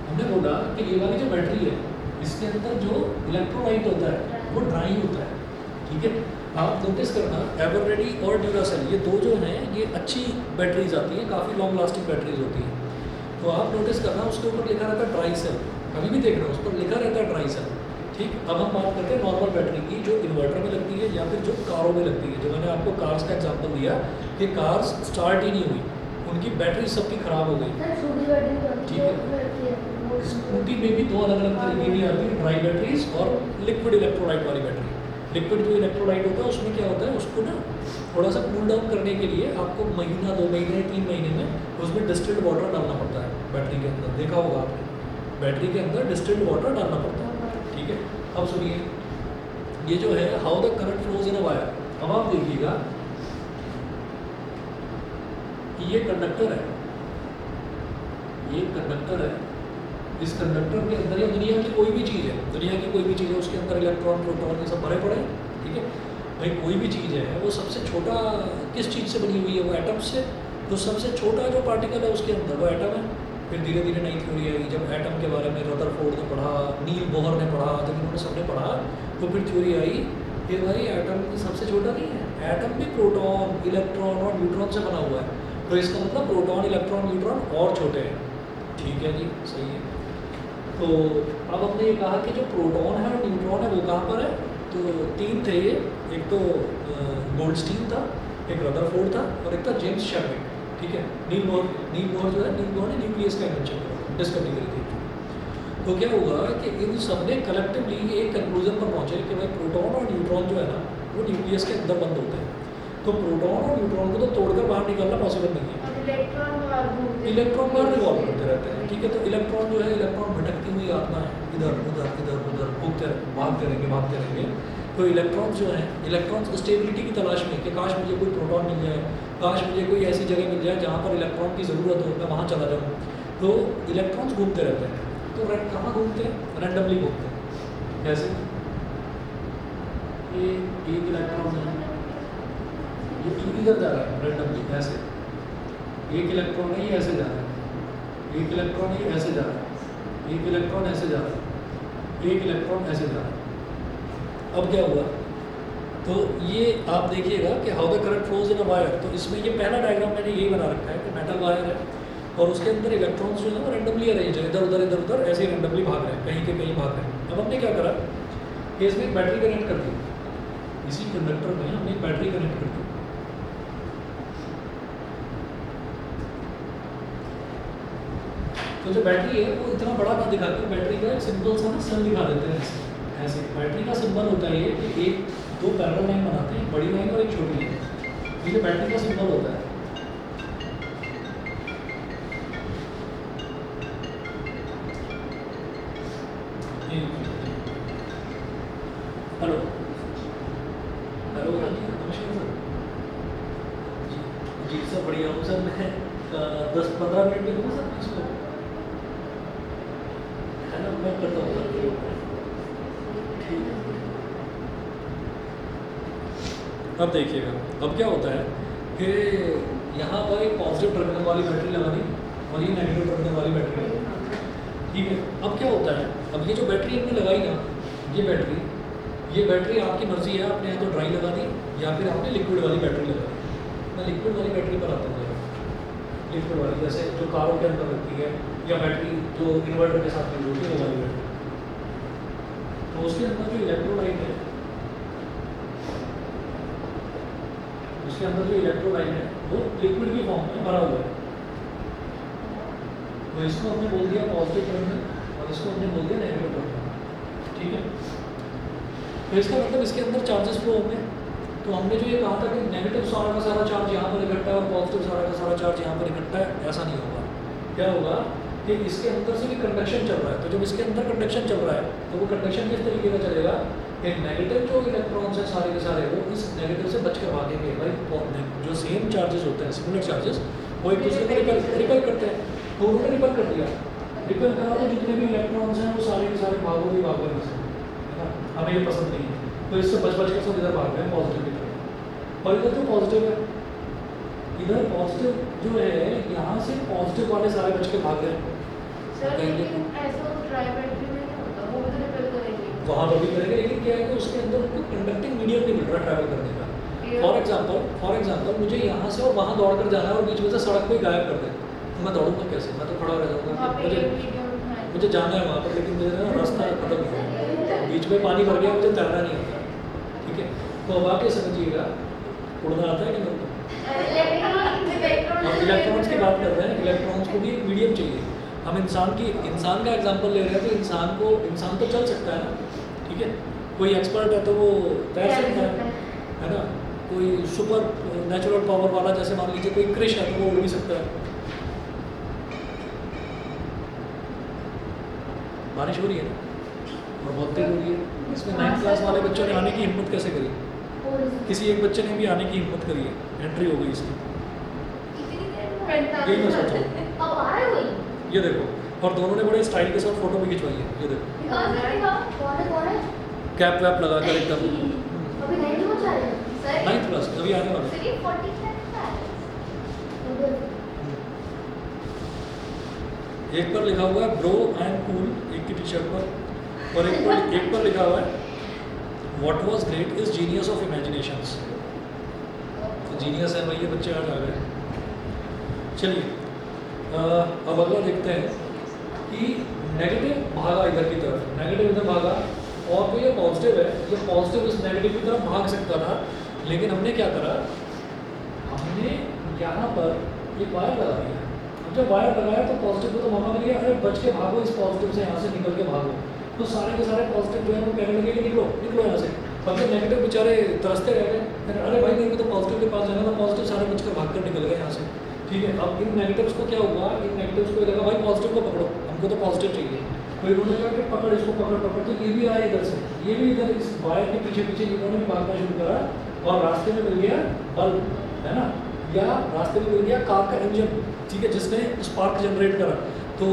हमने बोला कि ये वाली जो बैटरी है इसके अंदर जो इलेक्ट्रोलाइट होता है वो ड्राई होता है, ठीक है। आप नोटिस करना एवररेडी और ड्यूरासेल ये दो जो हैं ये अच्छी बैटरीज आती हैं, काफ़ी लॉन्ग लास्टिंग बैटरीज होती हैं। तो आप नोटिस करना उसके ऊपर लिखा रहता है ड्राई सेल, कभी भी देख रहे हो उस पर लिखा रहता है ड्राई सेल, ठीक। अब हम बात करते हैं नॉर्मल बैटरी की जो इन्वर्टर में लगती है या फिर जो कारों में लगती है। जो मैंने आपको कार्स का एग्जांपल दिया कि कार्स स्टार्ट ही नहीं हुई, उनकी बैटरी सबकी ख़राब हो गई, सर छोटी बैटरी ठीक है। स्कूटी में भी 2 अलग-अलग तरीके की आती है, ड्राई बैटरीज और लिक्विड इलेक्ट्रोलाइट वाली बैटरी। लिक्विड जो इलेक्ट्रोलाइट होता है उसमें क्या होता है, उसको ना थोड़ा सा कूल डाउन करने के लिए आपको महीना 2 महीने 3 महीने में उसमें डिस्टिल्ड वाटर डालना पड़ता है बैटरी के अंदर, देखा होगा आपने बैटरी के अंदर डिस्टिल्ड वाटर डालना पड़ता है, ठीक है। अब सुनिए ये जो है how the current flows in a wire. अब आप देखिएगा कि ये कंडक्टर है, ये कंडक्टर है, इस कंडक्टर के अंदर या दुनिया की कोई भी चीज़ है, दुनिया की कोई भी चीज़ है उसके अंदर इलेक्ट्रॉन प्रोटॉन ये सब भरे पड़े हैं, ठीक है भाई। कोई भी चीज़ है वो सबसे छोटा किस चीज़ से बनी हुई है, वो एटम से। तो सबसे छोटा जो पार्टिकल है उसके अंदर वो एटम है। फिर धीरे धीरे नई थ्योरी आई, जब एटम के बारे में रदरफोर्ड ने पढ़ा, नील बोहर ने पढ़ा, जब इन्होंने सबने पढ़ा तो फिर थ्योरी आई कि भाई एटम सबसे छोटा नहीं है, एटम भी प्रोटॉन इलेक्ट्रॉन और न्यूट्रॉन से बना हुआ है। तो इसका मतलब प्रोटॉन इलेक्ट्रॉन न्यूट्रॉन और छोटे हैं, ठीक है जी, सही है। तो अब हमने ये कहा कि जो प्रोटॉन है और न्यूट्रॉन है वो कहाँ पर है, तो 3 थे, एक तो गोल्डस्टीन था, एक रदरफोर्ड था और एक था जेम्स चैडविक, ठीक है। नील बोहर जो है, नील बोहर ने न्यूक्लियस का इन्वेंशन करा, डिस्कवरी करी थी। तो क्या हुआ कि इन सब ने कलेक्टिवली एक कंक्लूजन पर पहुंचे कि भाई प्रोटॉन और न्यूट्रॉन जो है ना वो न्यूक्लियस के अंदर बंद होते हैं। तो प्रोटॉन और न्यूट्रॉन को तो तोड़कर बाहर निकालना पॉसिबल नहीं है, इलेक्ट्रॉन बाहर रिवॉल्व करते रहते हैं, ठीक है। तो इलेक्ट्रॉन जो है, इलेक्ट्रॉन भटकती हुई आत्मा है, इधर उधर इधर उधर भागते रहेंगे। तो इलेक्ट्रॉन जो है, इलेक्ट्रॉन स्टेबिलिटी की तलाश में कि काश मुझे कोई प्रोटॉन मिल जाए, काश मुझे कोई ऐसी जगह मिल जाए जहाँ पर इलेक्ट्रॉन की ज़रूरत हो, मैं वहाँ चला जाऊँ। तो इलेक्ट्रॉन्स घूमते रहते हैं। तो कहाँ घूमते हैं, रैंडमली घूमते हैं। जैसे ये एक इलेक्ट्रॉन है, ये इधर जा रहा है रैंडमली ऐसे, एक इलेक्ट्रॉन है ये ऐसे जा रहा है, एक इलेक्ट्रॉन ये ऐसे जा रहा है, एक इलेक्ट्रॉन ऐसे जा रहा है, एक इलेक्ट्रॉन ऐसे जा रहा है। अब क्या हुआ, तो ये आप देखिएगा कि how the current flows in a wire. तो इसमें ये पहला डायग्राम मैंने यही बना रखा है कि मेटल वायर है और उसके अंदर इलेक्ट्रॉन्स जो है वो रैंडमली अरेंज है, इधर उधर ऐसे ही रैंडमली भाग रहे हैं, कहीं के कहीं भाग रहे हैं। अब हमने क्या करा कि इसमें एक बैटरी कनेक्ट कर दी, इसी कंडक्टर में हमने एक बैटरी कनेक्ट कर दी। तो जो बैटरी है वो इतना बड़ा ना दिखा के बैटरी का एक सिंपल सा ना सेल दिखा देते हैं ऐसे। बैटरी का सिंबल होता है ये कि एक 2 पैरेलल लाइन बनाते हैं, एक बड़ी लाइन और एक छोटी लाइन। ये बैटरी का सिंबल होता है। हेलो हेलो, नमस्कार सर। जी सर, बढ़िया हूँ सर। मैं 10-15 मिनट में दूँगा सर इसको, है ना, मैं करता हूँ सर। ठीक है। अब देखिएगा अब क्या होता है कि यहाँ पर एक पॉजिटिव टर्मिनल वाली बैटरी लगा दी और ये नेगेटिव टर्मिनल वाली बैटरी लगा दी, ठीक है। अब क्या होता है, अब ये जो बैटरी हमने लगाई ना, ये बैटरी आपकी मर्जी है, आपने या तो ड्राई लगा दी या फिर आपने लिक्विड वाली बैटरी लगा दी। मैं लिक्विड वाली बैटरी पर आता हूँ। लिक्विड वाली जैसे जो कारों के अंदर लगती है या बैटरी जो इन्वर्टर के साथ यूज होती है वो वाली बैटरी। तो उसके अंदर जो इलेक्ट्रोलाइट है, उसके अंदर जो इलेक्ट्रोलाइट है वो लिक्विड की फॉर्म में भरा हुआ है। तो इसको हमने बोल दिया पॉजिटिव टर्मिनल और इसको हमने बोल दिया नेगेटिव टर्मिनल, ठीक है। तो इसका मतलब इसके अंदर चार्जेस फ्लो होंगे। तो हमने जो ये कहा था कि नेगेटिव सारा का सारा चार्ज यहाँ पर इकट्ठा है और पॉजिटिव सारा का सारा चार्ज यहाँ पर इकट्ठा है, ऐसा नहीं होगा। क्या होगा कि इसके अंदर से भी कंडक्शन चल रहा है। तो जब इसके अंदर कंडक्शन चल रहा है तो वो कंडक्शन किस तरीके का चलेगा कि नेगेटिव जो इलेक्ट्रॉन्स हैं सारे के सारे वो इस नेगेटिव से बच कर भागेंगे। भाई जो सेम चार्जेस होते हैं, सिमिलर चार्जेस, वो एक दूसरे को रिपेल करते हैं। तो उन्होंने रिपेल कर दिया, रिपेल करा तो जितने भी इलेक्ट्रॉन्स हैं वो सारे के सारे भागोगे से। हमें ये पसंद नहीं है, तो इससे बच के सब इधर भाग गए पॉजिटिव की तरफ। और इधर जो पॉजिटिव है, इधर पॉजिटिव जो है यहाँ से पॉजिटिव वाले सारे बच के भाग गए। सर कहेंगे लेकिन ऐसा तो ट्राई बैटरी में नहीं होता, वो भी तो रिपेयर करेंगे। वहाँ पर भी करेंगे, लेकिन क्या है कि उसके अंदर कोई कंडक्टिंग मीडियम नहीं मिल रहा ट्रैवल करने का। फॉर एग्जाम्पल मुझे यहाँ से और वहाँ दौड़ कर जाना है और बीच में से सड़क को ही गायब कर दे, तो मैं दौड़ूंगा कैसे? मैं तो खड़ा रह वहाँ जाऊँगा। पे मुझे मीडियम है। मुझे जाना है वहाँ पर, लेकिन मुझे ना रास्ता खत्म हो गया, बीच में पानी भर गया, मुझे तैरना नहीं आता। ठीक है, तो अब आप ये समझिएगा, उड़ना आता है कि मेरे को? हम इलेक्ट्रॉन्स की बात कर रहे हैं, इलेक्ट्रॉन्स को भी एक मीडियम चाहिए। हम इंसान का एग्जांपल ले रहे हैं, तो इंसान तो चल सकता है ना, ठीक है, कोई एक्सपर्ट है तो वो तैर सकता है ना, कोई सुपर नेचुरल पावर वाला जैसे मान लीजिए कोई क्रिश है तो वो उड़ भी सकता है। बारिश हो रही है ना और बहुत तेज हो रही है, इसमें 9th क्लास वाले बच्चों ने आने की हिम्मत कैसे करी? किसी एक बच्चे ने भी आने की हिम्मत करी है, एंट्री हो गई इसकी। यही मैं सोच रहा हूँ, अब आ रहा है वही। ये देखो, और दोनों ने बड़े स्टाइल के साथ फोटो भी खिंचवाई है, ये देखो कौन है? कैप वैप लगा कर एकदम। अभी नहीं हो जा रहे हैं। सर 9th क्लास अभी आने वाला है। सिर्फ 40 है। एक पर लिखा हुआ है ब्रो आई एम कूल, एक की टी शर्ट पर, और एक पर लिखा हुआ है what was great is genius of imaginations. तो जीनियस है भाई ये बच्चे आज आ गए। चलिए अब अगला देखते हैं कि नेगेटिव भागा इधर की तरफ, नेगेटिव इधर भागा, और तो ये पॉजिटिव है, ये पॉजिटिव इस नेगेटिव की तरफ भाग सकता था, लेकिन हमने क्या करा, हमने यहाँ पर एक वायर लगा दिया। अब जब वायर लगाया तो पॉजिटिव को तो मौका मिल गया, अरे बच के भागो इस पॉजिटिव से, यहाँ से निकल के भागो। तो सारे के सारे पॉजिटिव जो है वो कहने लगे कि निकलो निकलो यहाँ से। अब जब नेगेटिव बेचारे तरसते रह गए, अरे भाई मेरे को तो पॉजिटिव के पास जाना था, पॉजिटिव सारे बचकर भाग कर निकल गए यहाँ से। ठीक है, अब इन नेगेटिव्स को क्या हुआ, इन नेगेटिव्स को लगा भाई पॉजिटिव को पकड़ो, हमको तो पॉजिटिव चाहिए। तो इन्होंने कहा कि पकड़ इसको, पकड़ पकड़, तो ये भी आया इधर से, ये भी इधर इस वायर के पीछे पीछे इन्होंने भी भागना शुरू करा, और रास्ते में मिल गया बल्ब, है ना, या रास्ते में मिल गया कार का इंजन, ठीक है, जिसने स्पार्क जनरेट करा। तो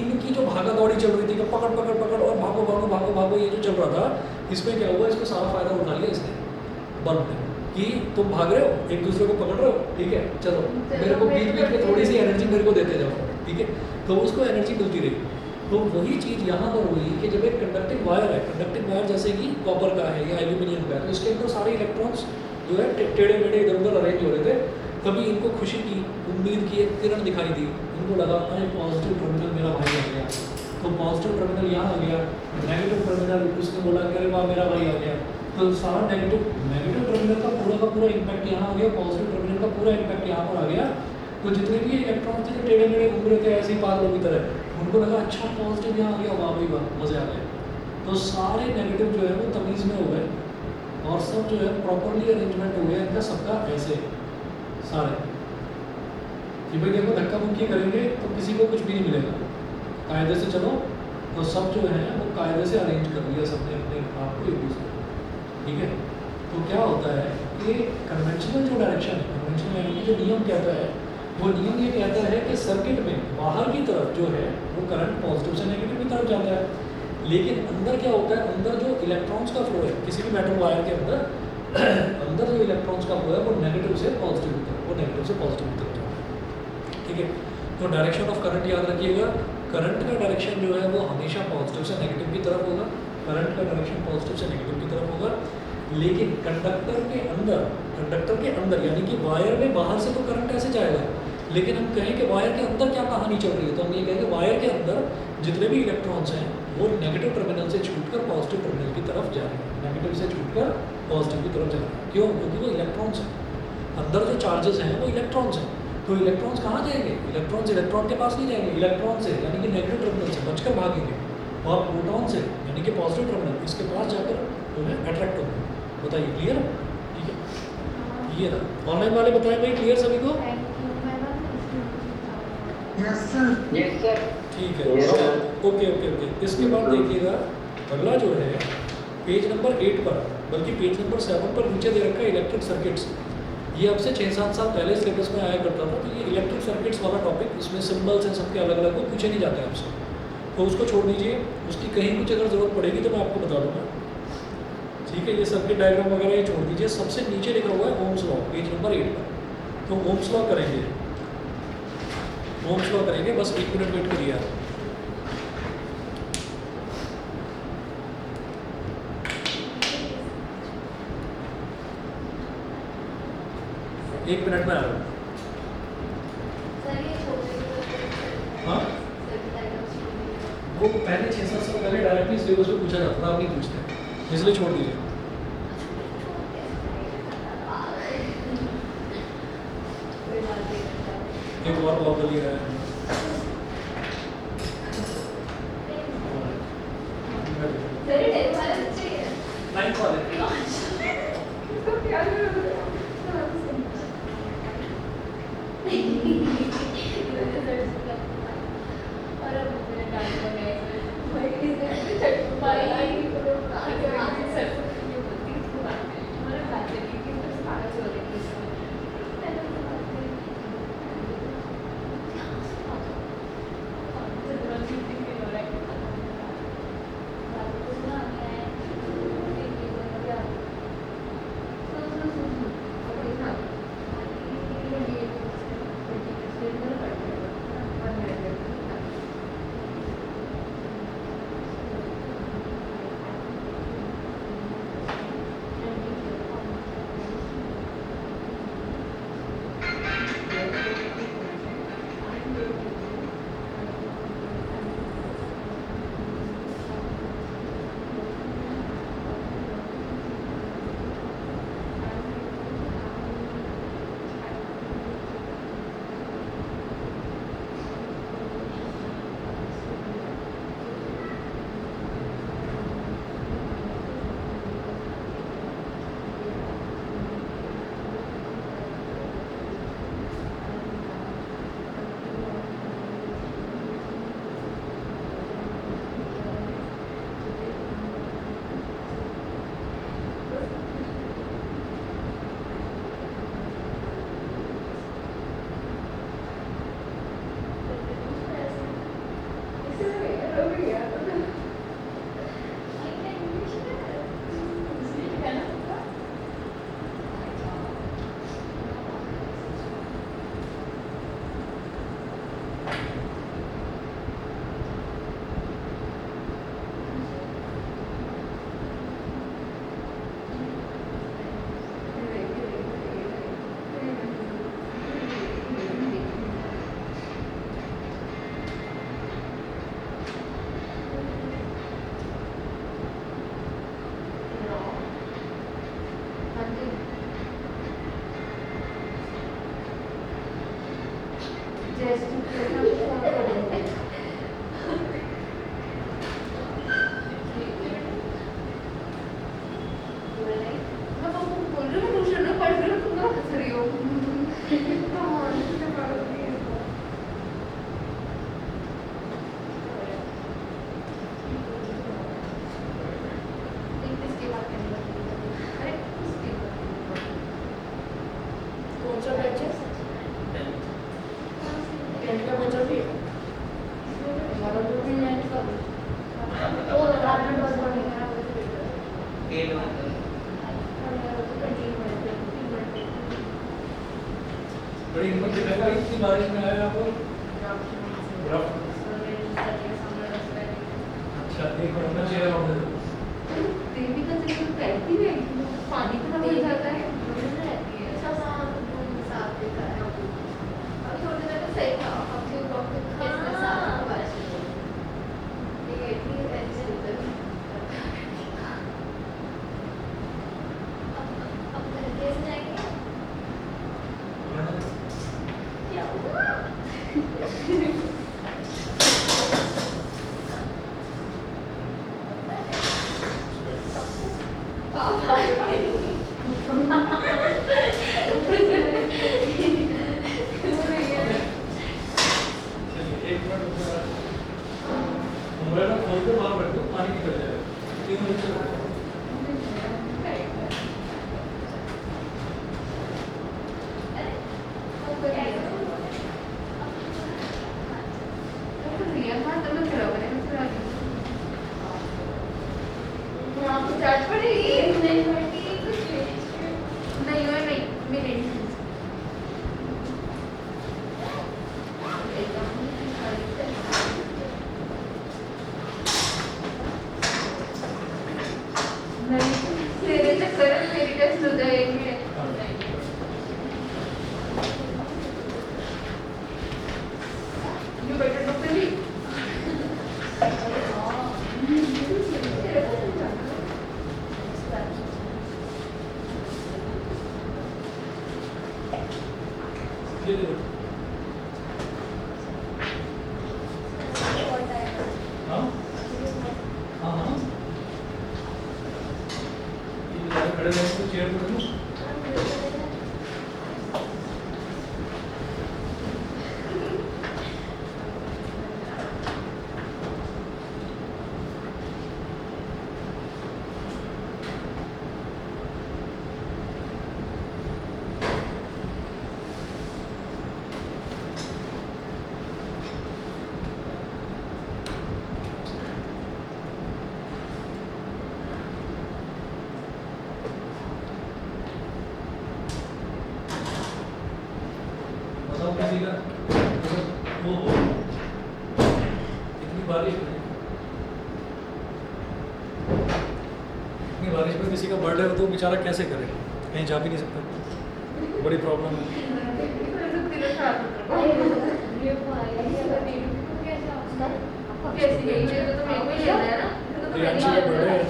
इनकी जो भागा दौड़ी चल रही थी कि पकड़ पकड़ पकड़ और भागो भागो भागो भागो, ये जो चल रहा था, इसमें क्या हुआ, इसमें सारा फायदा उठा लिया इसने, बल्ब ने, कि तुम भाग रहे हो, एक दूसरे को पकड़ रहे हो, ठीक है, चलो मेरे को बीच बीच में थोड़ी सी एनर्जी मेरे को देते जाओ, ठीक है, तो उसको एनर्जी मिलती रही। तो वही चीज़ यहाँ पर हुई कि जब एक कंडक्टिंग वायर है, कंडक्टिंग वायर जैसे कि कॉपर का है या एल्यूमिनियम का है, तो इसके अंदर सारे इलेक्ट्रॉन्स जो है टेढ़े मेढ़े इधर उधर अरेंज हो रहे थे। तभी इनको खुशी की, उम्मीद की एक किरण दिखाई दी, इनको लगा अरे पॉजिटिव टर्मिनल मेरा भाई आ गया, तो पॉजिटिव टर्मिनल यहाँ आ गया, नेगेटिव टर्मिनल उसने बोला कि अरे वाह मेरा भाई आ गया, तो सारा नेगेटिव टर्मिनल का पूरा इम्पैक्ट यहाँ आ गया, पॉजिटिव टर्मिनल का पूरा इम्पैक्ट यहाँ पर आ गया। तो जितने भी इलेक्ट्रॉन थे जो टेढ़े मेढ़े घूम रहे थे ऐसे ही पागलों की तरह, उनको लगा अच्छा पॉजिटिव यहाँ आ गया, वाह भाई वाह मज़े आ गए। तो सारे नेगेटिव जो है वो तमीज़ में हो गए, और सब जो है प्रॉपरली अरेंजमेंट हो गया इनका सबका, ऐसे सारे कि भाई देखो धक्का मुक्की करेंगे तो किसी को कुछ भी नहीं मिलेगा, कायदे से चलो, तो सब जो है वो कायदे से अरेंज कर लिया सबने अपने आप को एक दूसरे को, ठीक है। तो क्या होता है कि कन्वेंशनल जो डायरेक्शन है, कन्वेंशनल यानी कि जो नियम कहता है, वो नियम ये कहता है कि सर्किट में बाहर की तरफ जो है वो करंट पॉजिटिव से नेगेटिव की तरफ जाता है, लेकिन अंदर क्या होता है, अंदर जो इलेक्ट्रॉन्स का फ्लो है किसी भी मेटल वायर के अंदर जो इलेक्ट्रॉन्स का फ्लो है वो नेगेटिव से पॉजिटिव की तरफ, वो नेगेटिव से पॉजिटिव की तरफ जाता है, ठीक है। तो डायरेक्शन ऑफ करंट याद रखिएगा, करंट का डायरेक्शन जो है वो हमेशा पॉजिटिव से नेगेटिव की तरफ होगा, करंट का डायरेक्शन पॉजिटिव से नेगेटिव की तरफ होगा। लेकिन कंडक्टर के अंदर यानी कि वायर में बाहर से तो करंट ऐसे जाएगा, लेकिन हम कहें कि वायर के अंदर क्या कहानी चल रही है, तो हम ये कहेंगे वायर के अंदर जितने भी इलेक्ट्रॉन्स हैं वो नेगेटिव टर्मिनल से छूटकर पॉजिटिव टर्मिनल की तरफ जा रहे हैं, नेगेटिव से छूटकर पॉजिटिव की तरफ जा रहे हैं। क्यों? क्योंकि वो इलेक्ट्रॉन्स हैं, अंदर जो चार्जेस हैं वो इलेक्ट्रॉन्स हैं। तो इलेक्ट्रॉन्स कहाँ जाएंगे? इलेक्ट्रॉन्स इलेक्ट्रॉन के पास नहीं जाएंगे, इलेक्ट्रॉन से यानी कि नेगेटिव टर्मिनल से बचकर भागेंगे, और प्रोटॉन से यानी कि पॉजिटिव टर्मिनल इसके पास जाकर जो है अट्रैक्ट होंगे। बताइए क्लियर है? ठीक है, ये ना ऑनलाइन वाले बताएं भाई, क्लियर सभी को? Yes, sir. Yes, sir. ठीक है, Yes, sir. Okay okay okay. इसके बाद देखिएगा अगला जो है पेज नंबर 8 पर, बल्कि पेज नंबर 7 पर नीचे दे रखा है इलेक्ट्रिक सर्किट्स। ये अब से 6-7 साल पहले सिलेबस में आया करता था, तो ये इलेक्ट्रिक सर्किट्स वाला टॉपिक, इसमें सिंबल्स हैं सबके अलग अलग, वो पूछे नहीं जाते आपसे। तो उसको छोड़ दीजिए, उसकी कहीं कुछ अगर ज़रूरत पड़ेगी तो मैं आपको बता दूंगा। ठीक है, ये सर्किट डायग्राम वगैरह ये छोड़ दीजिए। सबसे नीचे लिखा हुआ है ओम्स लॉ, पेज नंबर 8 पर। तो ओम्स लॉ करेंगे, ओम्स लॉ करेंगे, बस 1 मिनट वेट करिए आप। एक मिनट में आ रहा हूँ। सर ये छोटे हाँ, वो पहले 6-7 साल पहले डायरेक्टली सिलेबस में पूछा जाता था, आप नहीं पूछते, इसलिए छोड़ दीजिए। एक और गॉगल ही है। तेरे ढेर सारे बच्चे हैं। 9th वाले। इसको क्या और अब मुझे डांस करने भाई इसे चट भाई आगे सर ये बोलती है इसको बात करें हमारे बात है कि बस पागल हो रही है बड़ी हिम्मत दिखाई भाई, इतनी बारिश में आए आप लोग। अच्छा, एक मिनट में चेहरा ऑर्डर देवी का जरूर पहनती है पानी का मिल जाता है रहती है सब साफ दिखा है अब थोड़ी देर में सही था अब जो डॉक्टर इसमें साफ बारिश ठीक है ठीक है ऐसे उधर अब घर कैसे जाएंगे क्या हुआ पापा मेरे चक्कर में मेरी टेस्ट हो जाएगी। You better not believe. ये ले लो। हाँ हाँ हाँ ये ज़्यादा खड़े रहने को चेयर पर लो। बताओ किसी का वो हो इतनी बारिश में किसी का बर्थडे हो तो बेचारा कैसे करे, कहीं जा भी नहीं सकता, बड़ी प्रॉब्लम है। कैसी गई है तो मेरे को ही लेना है ना। प्रियांशु का बर्थडे है।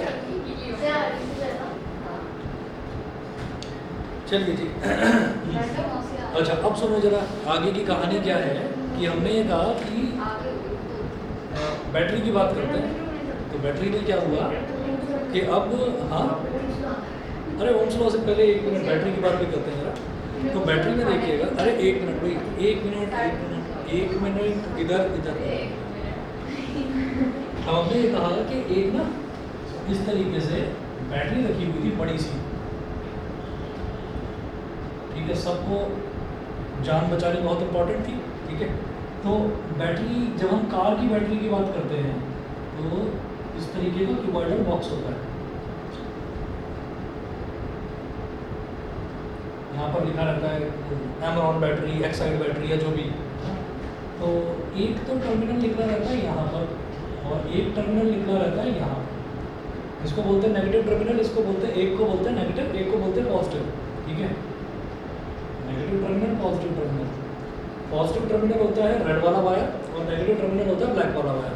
चलिए जी। अच्छा अब सुनो जरा आगे की कहानी क्या है कि हमने ये कहा कि बैटरी की बात करते हैं। तो बैटरी में क्या हुआ कि अब हाँ अरे ओम्स लॉ से पहले 1 मिनट बैटरी की बात भी करते हैं जरा। तो बैटरी में देखिएगा, अरे 1 मिनट भाई, 1 मिनट इधर इधर। अब हमने ये कहा कि एक ना इस तरीके से बैटरी रखी हुई थी बड़ी सी, ठीक है, सबको जान बचानी बहुत इम्पोर्टेंट थी, ठीक है। तो बैटरी जब हम कार की बैटरी की बात करते हैं तो इस तरीके का क्यूबॉइडल बॉक्स होता है। यहाँ पर लिखा रहता है एमरॉन बैटरी, एक्साइड बैटरी या जो भी। तो एक तो टर्मिनल लिखा रहता है यहाँ पर और एक टर्मिनल लिखा रहता है यहाँ पर। इसको बोलते हैं नेगेटिव टर्मिनल, इसको बोलते हैं, एक को बोलते हैं नेगेटिव, एक को बोलते हैं पॉजिटिव, ठीक है। Negative terminal, positive terminal. Positive terminal होता है रेड वाला वायर और नेगेटिव टर्मिनल होता है ब्लैक वाला वायर।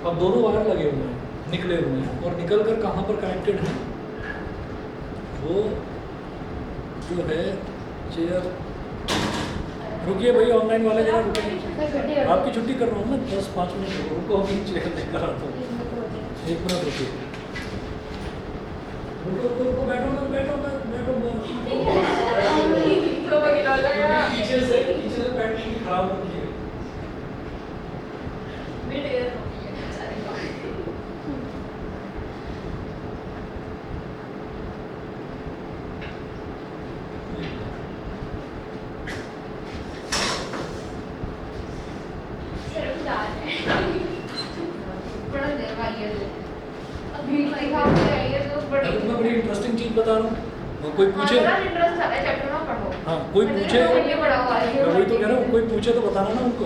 अब दोनों वायर लगे हुए हैं, निकले हुए हैं और निकल कर कहाँ पर कनेक्टेड हैं, वो जो है चेयर। रुकिए भाई ऑनलाइन वाले जरा रुकिए, आपकी छुट्टी कर रहा हूँ मैं 10-5 मिनट रुको, अभी चेयर लेकर आता हूँ। 1 मिनट रुकिए, रुको बैठो मत, बैठो पीछे से बैटरी खराब होती है। मैं बड़ी इंटरेस्टिंग चीज बता रहा हूँ, कोई पूछे, हाँ कोई पूछे, मैं वही तो कह रहा हूँ, कोई पूछे तो बताना ना उनको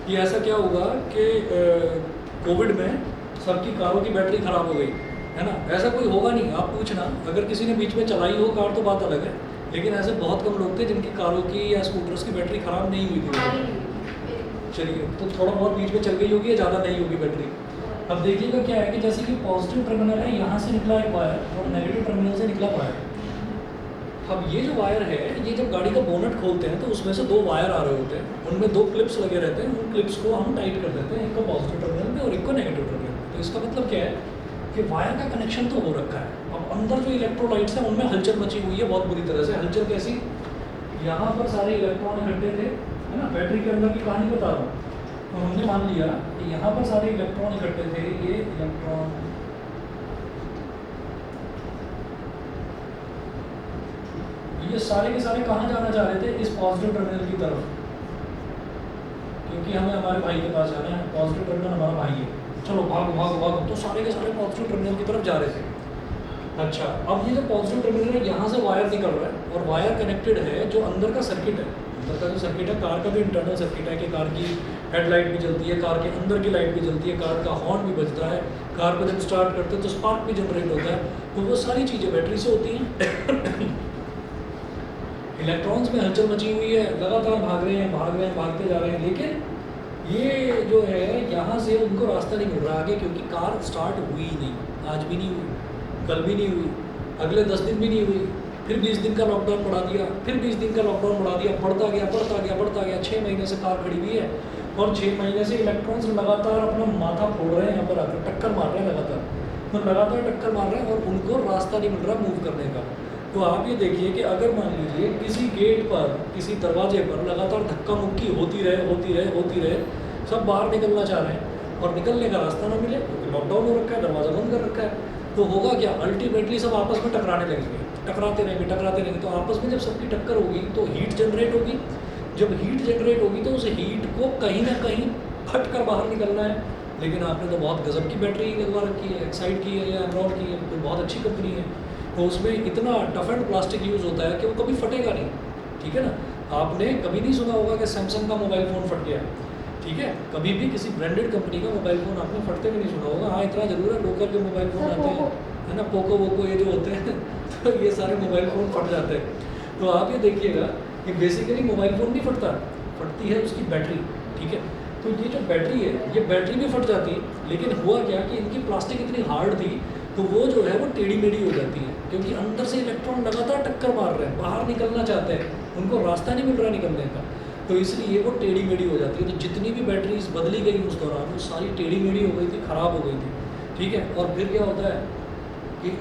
कि ऐसा क्या हुआ कि कोविड में सबकी कारों की बैटरी खराब हो गई है ना। ऐसा कोई होगा नहीं, आप पूछना, अगर किसी ने बीच में चलाई हो कार तो बात अलग है, लेकिन ऐसे बहुत कम लोग थे जिनकी कारों की या स्कूटर्स की बैटरी खराब नहीं हुई थी। चलिए तो थोड़ा बहुत बीच में चल गई होगी या ज़्यादा नहीं होगी बैटरी। अब देखिएगा क्या है कि जैसे कि पॉजिटिव टर्मिनल है, यहाँ से निकला एक वायर और नेगेटिव टर्मिनल से निकला वायर। अब ये जो वायर है, ये जब गाड़ी का बोनट खोलते हैं तो उसमें से 2 वायर आ रहे होते हैं, उनमें 2 क्लिप्स लगे रहते हैं। उन क्लिप्स को हम टाइट कर देते हैं, एक को पॉजिटिव टर्मिनल में और एक को नेगेटिव टर्मिनल में। तो इसका मतलब क्या है कि वायर का कनेक्शन तो हो रखा है। अब अंदर जो इलेक्ट्रोलाइट्स हैं उनमें हलचल मची हुई है बहुत बुरी तरह से। हलचल कैसी, यहाँ पर सारे इलेक्ट्रॉन इकट्ठे थे, है ना, बैटरी के अंदर की कहानी बता रहा हूँ। तो हमने मान लिया कि यहाँ पर सारे इलेक्ट्रॉन इकट्ठे थे, ये इलेक्ट्रॉन, ये सारे के सारे कहाँ जाना चाह रहे थे, इस पॉजिटिव टर्मिनल की तरफ, क्योंकि हमें हमारे भाई के पास जाना है। पॉजिटिव टर्मिनल हमारा भाई है, चलो भागो भागो भागो। तो सारे के सारे पॉजिटिव टर्मिनल की तरफ जा रहे थे। अच्छा, अब ये जो पॉजिटिव टर्मिनल है यहाँ से वायर निकल रहा है और वायर कनेक्टेड है जो अंदर का सर्किट है। अंदर का जो सर्किट है, कार का भी इंटरनल सर्किट है कि कार की हेडलाइट भी जलती है, कार के अंदर की लाइट भी जलती है, कार का हॉर्न भी बजता है, कार को जब स्टार्ट करते हैं तो स्पार्क भी जनरेट होता है। तो वो सारी चीज़ें बैटरी से होती हैं। इलेक्ट्रॉन्स में हलचल मची हुई है, लगातार भाग रहे हैं, भागते जा रहे हैं, लेकिन ये जो है यहाँ से उनको रास्ता नहीं मिल रहा आगे, क्योंकि कार स्टार्ट हुई ही नहीं, आज भी नहीं हुई, कल भी नहीं हुई, अगले 10 दिन भी नहीं हुई, फिर 20 दिन का लॉकडाउन बढ़ा दिया, फिर 20 दिन का लॉकडाउन बढ़ा दिया, बढ़ता गया 6 महीने से कार खड़ी हुई है और 6 महीने से इलेक्ट्रॉन्स लगातार अपना माथा फोड़ रहे हैं, यहाँ पर आकर टक्कर मार रहे हैं लगातार टक्कर मार रहे हैं और उनको रास्ता नहीं मिल रहा मूव करने का। तो आप ये देखिए कि अगर मान लीजिए किसी गेट पर, किसी दरवाजे पर लगातार धक्का मुक्की होती रहे, सब बाहर निकलना चाह रहे हैं और निकलने का रास्ता ना मिले क्योंकि लॉकडाउन हो रखा है, दरवाज़ा बंद कर रखा है, तो होगा क्या, अल्टीमेटली सब आपस में टकराने लगेंगे, टकराते रहेंगे। तो आपस में जब सबकी टक्कर होगी तो हीट जनरेट होगी, जब हीट जनरेट होगी तो उस हीट को कहीं ना कहीं फट कर बाहर निकलना है। लेकिन आपने तो बहुत गजब की बैटरी लगवा रखी है, एक्साइड की है या एमरॉड की है, तो बहुत अच्छी कंपनी है, तो उसमें इतना टफ एंड प्लास्टिक यूज़ होता है कि वो कभी फटेगा नहीं, ठीक है ना। आपने कभी नहीं सुना होगा कि सैमसंग का मोबाइल फ़ोन फट गया, ठीक है, कभी भी किसी ब्रांडेड कंपनी का मोबाइल फ़ोन आपने फटते भी नहीं सुना होगा। हाँ, इतना ज़रूर है, लोकल के मोबाइल फ़ोन आते हैं, है ना, पोको वोको ये जो होते हैं तो ये सारे मोबाइल फ़ोन फट जाते हैं। तो आप ये देखिएगा कि बेसिकली मोबाइल फ़ोन नहीं फटता, फटती है उसकी बैटरी, ठीक है। तो ये जो बैटरी है, ये बैटरी भी फट जाती है, लेकिन हुआ क्या कि इनकी प्लास्टिक इतनी हार्ड थी तो वो जो है वो टेढ़ी मेढ़ी हो जाती है, क्योंकि अंदर से इलेक्ट्रॉन लगातार टक्कर मार रहे हैं, बाहर निकलना चाहते हैं, उनको रास्ता नहीं मिल रहा निकलने का, तो इसलिए वो टेढ़ी मेढ़ी हो जाती है। तो जितनी भी बैटरीज बदली गई उस दौरान वो सारी टेढ़ी मेढ़ी हो गई थी, ख़राब हो गई थी, ठीक है। और फिर क्या होता है कि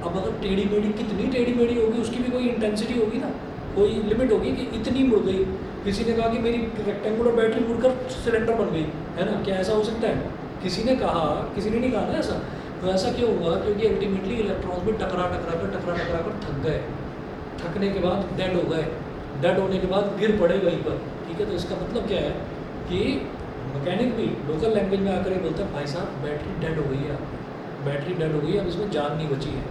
अब अगर टेढ़ी मेढ़ी, कितनी टेढ़ी मेढ़ी होगी उसकी भी कोई इंटेंसिटी होगी ना, कोई लिमिट होगी कि इतनी मुड़ गई। किसी ने कहा कि मेरी रेक्टेंगुलर बैटरी मुड़कर सिलेंडर बन गई, है ना, क्या ऐसा हो सकता है? किसी ने कहा, किसी ने नहीं कहा ना ऐसा। तो ऐसा क्यों हुआ? क्योंकि अल्टीमेटली इलेक्ट्रॉन्स भी टकरा कर थक गए, थकने के बाद डेड हो गए, डेड होने के बाद गिर पड़े वहीं पर, ठीक है। तो इसका मतलब क्या है कि मैकेनिक भी लोकल लैंग्वेज में आकर ये बोलता है, भाई साहब बैटरी डेड हो गई है, बैटरी डेड हो गई है, अब इसमें जान नहीं बची है,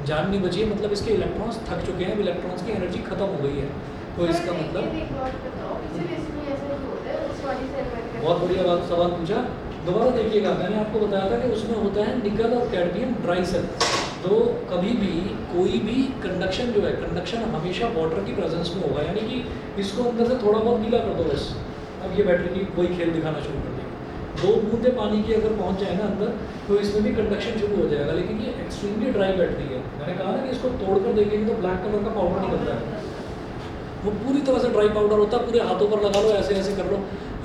जान नहीं बची है मतलब इसके इलेक्ट्रॉन्स थक चुके हैं, अब इलेक्ट्रॉन्स की एनर्जी खत्म हो गई है। तो इसका मतलब बहुत बढ़िया बात सवाल पूछा। दोबारा देखिएगा, मैंने आपको बताया था कि उसमें होता है निकल और कैडमियम ड्राई सेल। तो कभी भी कोई भी कंडक्शन जो है, कंडक्शन हमेशा वाटर की प्रेजेंस में होगा, यानी कि इसको अंदर से थोड़ा बहुत गीला कर दो बस, अब ये बैटरी की कोई खेल दिखाना शुरू कर देगी। 2 बूंदे पानी की अगर पहुंच जाए ना अंदर तो इसमें भी कंडक्शन शुरू हो जाएगा, लेकिन ये एक्सट्रीमली ड्राई बैटरी है। मैंने कहा ना कि इसको तोड़कर देखेंगे तो ब्लैक कलर का पाउडर निकलता है, वो पूरी तरह से ड्राई पाउडर होता है, पूरे हाथों पर लगा लो, ऐसे ऐसे कर लो,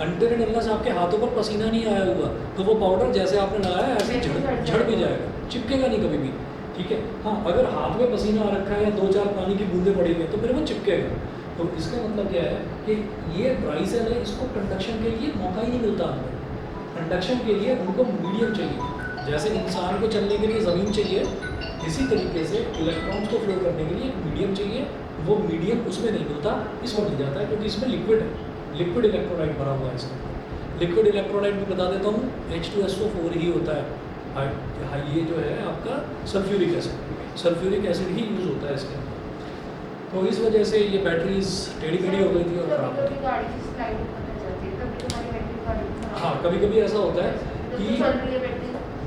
अंटे ने से आपके हाथों पर पसीना नहीं आया हुआ तो वो पाउडर जैसे आपने लगाया ऐसे झड़ भी जाएगा, चिपकेगा नहीं कभी भी, ठीक है। हाँ, अगर हाथ में पसीना आ रखा है या 2-4 पानी की बूंदे पड़ी हुई है तो फिर वो चिपकेगा। तो इसका मतलब क्या है कि ये ड्राई सेल है, इसको कंडक्शन के लिए मौका ही नहीं मिलता अंदर। कंडक्शन के लिए उनको मीडियम चाहिए, जैसे इंसान को चलने के लिए ज़मीन चाहिए, इसी तरीके से इलेक्ट्रॉन्स को फ्लो करने के लिए एक मीडियम चाहिए। वो मीडियम उसमें नहीं मिलता, इसमें मिल जाता है क्योंकि इसमें लिक्विड है, लिक्विड इलेक्ट्रोलाइट भरा हुआ है इसमें। लिक्विड इलेक्ट्रोलाइट भी बता देता हूँ, H2SO4 ही होता है। हाँ, ये जो है आपका सल्फ्यूरिक एसिड ही यूज़ होता है इसके अंदर। तो इस वजह से ये बैटरीज टेढ़ी मेढ़ी हो गई थी और ख़राब हो गई। हाँ, कभी कभी ऐसा होता है कि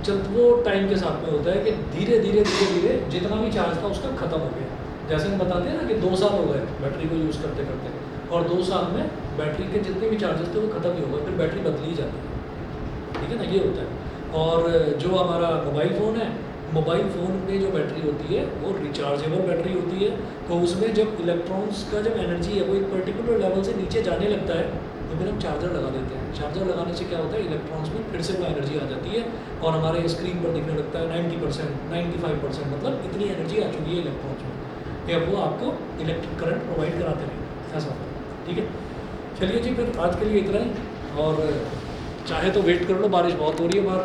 जब वो टाइम के साथ में होता है कि धीरे धीरे जितना भी चार्ज था उसका ख़त्म हो गया। जैसे हम बताते हैं ना कि 2 साल हो गए बैटरी को यूज़ करते करते, और 2 साल में बैटरी के जितने भी चार्जेस थे वो ख़त्म ही हो गए, फिर बैटरी बदली ही जाती है, ठीक है ना, ये होता है। और जो हमारा मोबाइल फ़ोन है, मोबाइल फ़ोन में जो बैटरी होती है वो रिचार्जेबल बैटरी होती है। तो उसमें जब इलेक्ट्रॉन्स का जब एनर्जी है वो एक पर्टिकुलर लेवल से नीचे जाने लगता है तो फिर हम चार्जर लगा देते हैं। चार्जर लगाने से क्या होता है, इलेक्ट्रॉन्स में फिर से वो एनर्जी आ जाती है और हमारे स्क्रीन पर दिखने लगता है 90%, 95%, मतलब इतनी एनर्जी आ चुकी है इलेक्ट्रॉन्स में कि अब वो आपको इलेक्ट्रिक करंट प्रोवाइड कराते रहें, ऐसा होता है, ठीक है। चलिए जी, फिर आज के लिए इतना ही, और चाहे तो वेट कर लो, बारिश बहुत हो रही है बाहर।